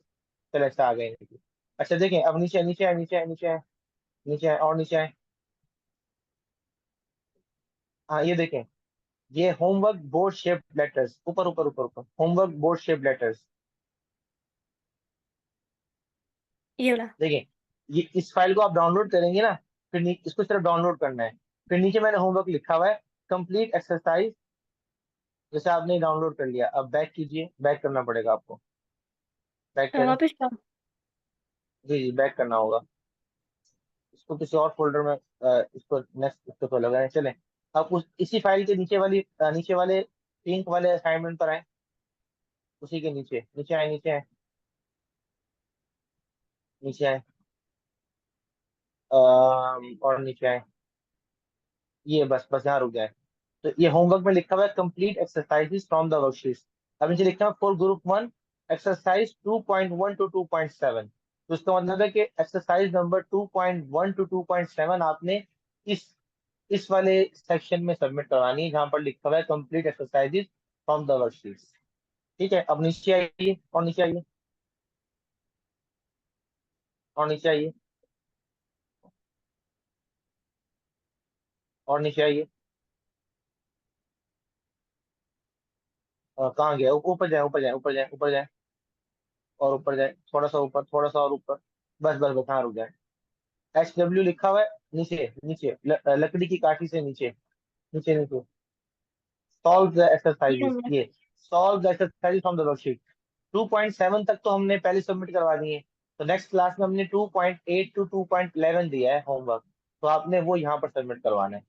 Speaker 1: चलो ऐसा आ गए नीचे। अच्छा देखें, अब नीचे नीचे है, नीचे है, नीचे है, नीचे है, और नीचे है। हाँ ये देखें, ये होमवर्क बोर्ड शेप लेटर्स, ऊपर ऊपर ऊपर ऊपर, होमवर्क बोर्ड शेप लेटर्स।
Speaker 2: ये वाला।
Speaker 1: देखिए, ये इस फाइल को आप डाउनलोड करेंगे ना, फिर इसको सिर्फ डाउनलोड करना है। फिर नीचे मैंने होमवर्क लिखा हुआ है कंप्लीट एक्सरसाइज, जैसे आपने डाउनलोड कर लिया। अब बैक कीजिए, बैक करना पड़ेगा आपको, बैक करें।
Speaker 2: वापस जाओ।
Speaker 1: जी जी बैक करना होगा। इसको किसी और फोल्डर में इसको नेक्स्ट इसको तो लगाएं, चलें। अब उस इसी फाइल के नीचे वाली नीचे वाले पिंक वाले असाइनमेंट पर आए, उसी के नीचे, नीचे आए, नीचे आए, नीचे आए, और नीचे आए। ये बस बस यहाँ रुक जाए। तो ये होमवर्क में लिखा हुआ है complete exercises from the worksheet. अब नीचे लिखा है फॉर ग्रुप 1 एक्सरसाइज 2.1 to 2.7। तो इसका मतलब है कि एक्सरसाइज नंबर 2.1 to 2.7 आपने इस इस वाले सेक्शन में सबमिट करवानी है, जहां पर लिखा हुआ है complete exercises from the worksheet. ठीक है। अब नीचे आइए, और नीचे आइए, और नीचे आइए, और नीचे आइए। कहाँ गया, ऊपर जाए, ऊपर जाए, ऊपर जाए, ऊपर जाए, और ऊपर जाए, थोड़ा सा ऊपर, थोड़ा सा और ऊपर। बस बस बस हाँ रुक जाए। HW लिखा हुआ है नीचे, नीचे लकड़ी की काठी से नीचे, नीचे नीचे। सॉल्व द
Speaker 2: ये
Speaker 1: एक्सरसाइजेस,
Speaker 2: वाला।
Speaker 1: ये solve the exercise from the worksheet. 2.7 तक तो हमने पहले सबमिट करवा दिए, तो नेक्स्ट क्लास में हमने 2.8 to 2.11 दिया है होमवर्क, तो आपने वो यहाँ पर सबमिट करवाना है।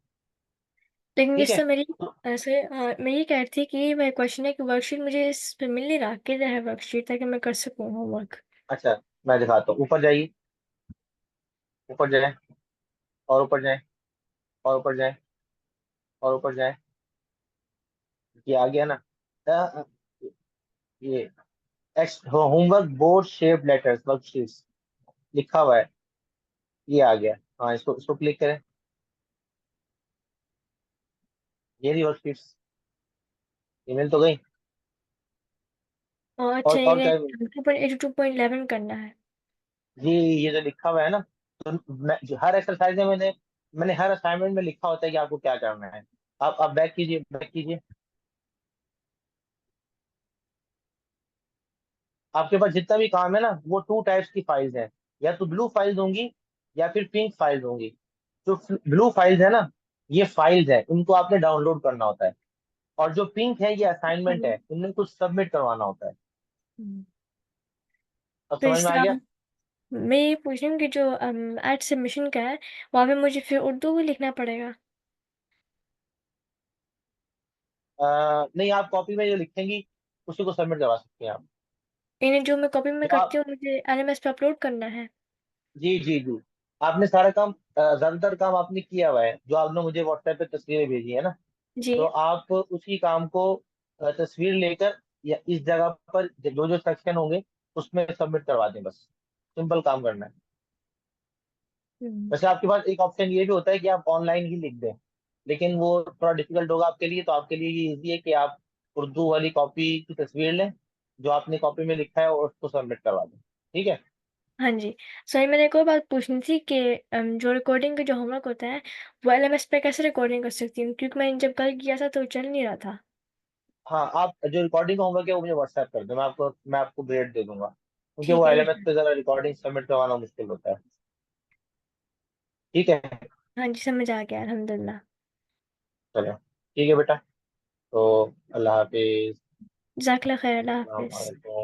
Speaker 2: लेकिन
Speaker 1: ठीक है।
Speaker 2: इससे मेरी
Speaker 1: तो
Speaker 2: ऐसे मैं ये कह रही थी कि मेरा क्वेश्चन है कि वर्कशीट मुझे इस पे मिल नहीं रहा, किधर है वर्कशीट ताकि मैं कर सकूँ होमवर्क।
Speaker 1: अच्छा मैं दिखाता हूँ, ऊपर जाइए, ऊपर जाए, और ऊपर जाए, और ऊपर जाए, और ऊपर जाए। ये आ गया ना, ये homework board shape letters worksheets लिखा हुआ है, ये आ गया। हाँ इसको इसको क्लिक करें, ये रही वर्कशीट्स, ईमेल तो गई।
Speaker 2: और अच्छा
Speaker 1: और
Speaker 2: ये
Speaker 1: क्या।
Speaker 2: 2.8 to 2.11 करना है।
Speaker 1: ये जो लिखा हुआ है ना, तो जो हर एक्सरसाइज में मैंने मैंने हर असाइनमेंट में लिखा होता है कि आपको क्या करना है। आप बैक कीजिए, बैक कीजिए। आपके पास जितना भी काम है ना, वो 2 टाइप्स की फाइल्स हैं, या तो ब्लू फाइल्स होंगी या फिर पिंक फाइल्स होंगी। जो ब्लू फाइल्स है ना, ये फाइल्स है, इनको आपने डाउनलोड करना होता है। और जो पिंक है ये असाइनमेंट है, इनमें कुछ सबमिट करवाना होता है। अब
Speaker 7: तो
Speaker 1: समझ
Speaker 7: इस
Speaker 1: में आ गया?
Speaker 7: तरह मैं ये पूछ रही हूँ कि जो एड सबमिशन का है वहाँ पे मुझे फिर उर्दू भी लिखना पड़ेगा?
Speaker 1: नहीं, आप कॉपी में जो लिखेंगी उसी को सबमिट करवा सकते हैं आप।
Speaker 7: यानी जो मैं कॉपी में
Speaker 1: जो
Speaker 7: करती
Speaker 1: आप
Speaker 7: हूँ मुझे एलएमएस पे अपलोड करना है?
Speaker 1: जी जी जी, आपने सारा काम, ज्यादातर काम आपने किया हुआ है, जो आपने मुझे व्हाट्सएप पे तस्वीरें भेजी है ना,
Speaker 7: जी।
Speaker 1: तो आप उसी काम को तस्वीर लेकर या इस जगह पर जो जो सेक्शन होंगे उसमें सबमिट करवा दें, बस सिंपल काम करना है।
Speaker 7: हम्म।
Speaker 1: वैसे आपके पास एक ऑप्शन ये भी होता है कि आप ऑनलाइन ही लिख दें, लेकिन वो थोड़ा डिफिकल्ट होगा आपके लिए, तो आपके लिए ये इजी है कि आप उर्दू वाली कॉपी की तस्वीर लें, जो आपने कॉपी में लिखा है, और उसको सबमिट करवा दें। ठीक है।
Speaker 7: हाँ जी। सही, मैंने एक और बात पूछनी थी कि जो रिकॉर्डिंग का जो होमवर्क होता है वो एलएमएस पे कैसे रिकॉर्डिंग कर सकती हूँ, क्योंकि मैंने जब कल किया था तो चल नहीं रहा था।
Speaker 1: हाँ, आप जो रिकॉर्डिंग होमवर्क है वो मुझे व्हाट्सएप कर दो, मैं आपको ग्रेड दे दूंगा, क्योंकि
Speaker 7: ठीक
Speaker 1: वो
Speaker 7: है
Speaker 1: एलएमएस
Speaker 7: बेटा।
Speaker 1: पे जरा रिकॉर्डिंग सबमिट करवाना मुश्किल होता है। ठीक है।
Speaker 7: हाँ जी, समझ आ गया, अल्हम्दुलिल्लाह।
Speaker 1: चलो ठीक है बेटा, तो अल्लाह हाफिज।
Speaker 7: जज़ाकल्लाह खैर, अल्लाह
Speaker 1: अस्सलाम
Speaker 7: हाफिज़।
Speaker 1: वालेकुम।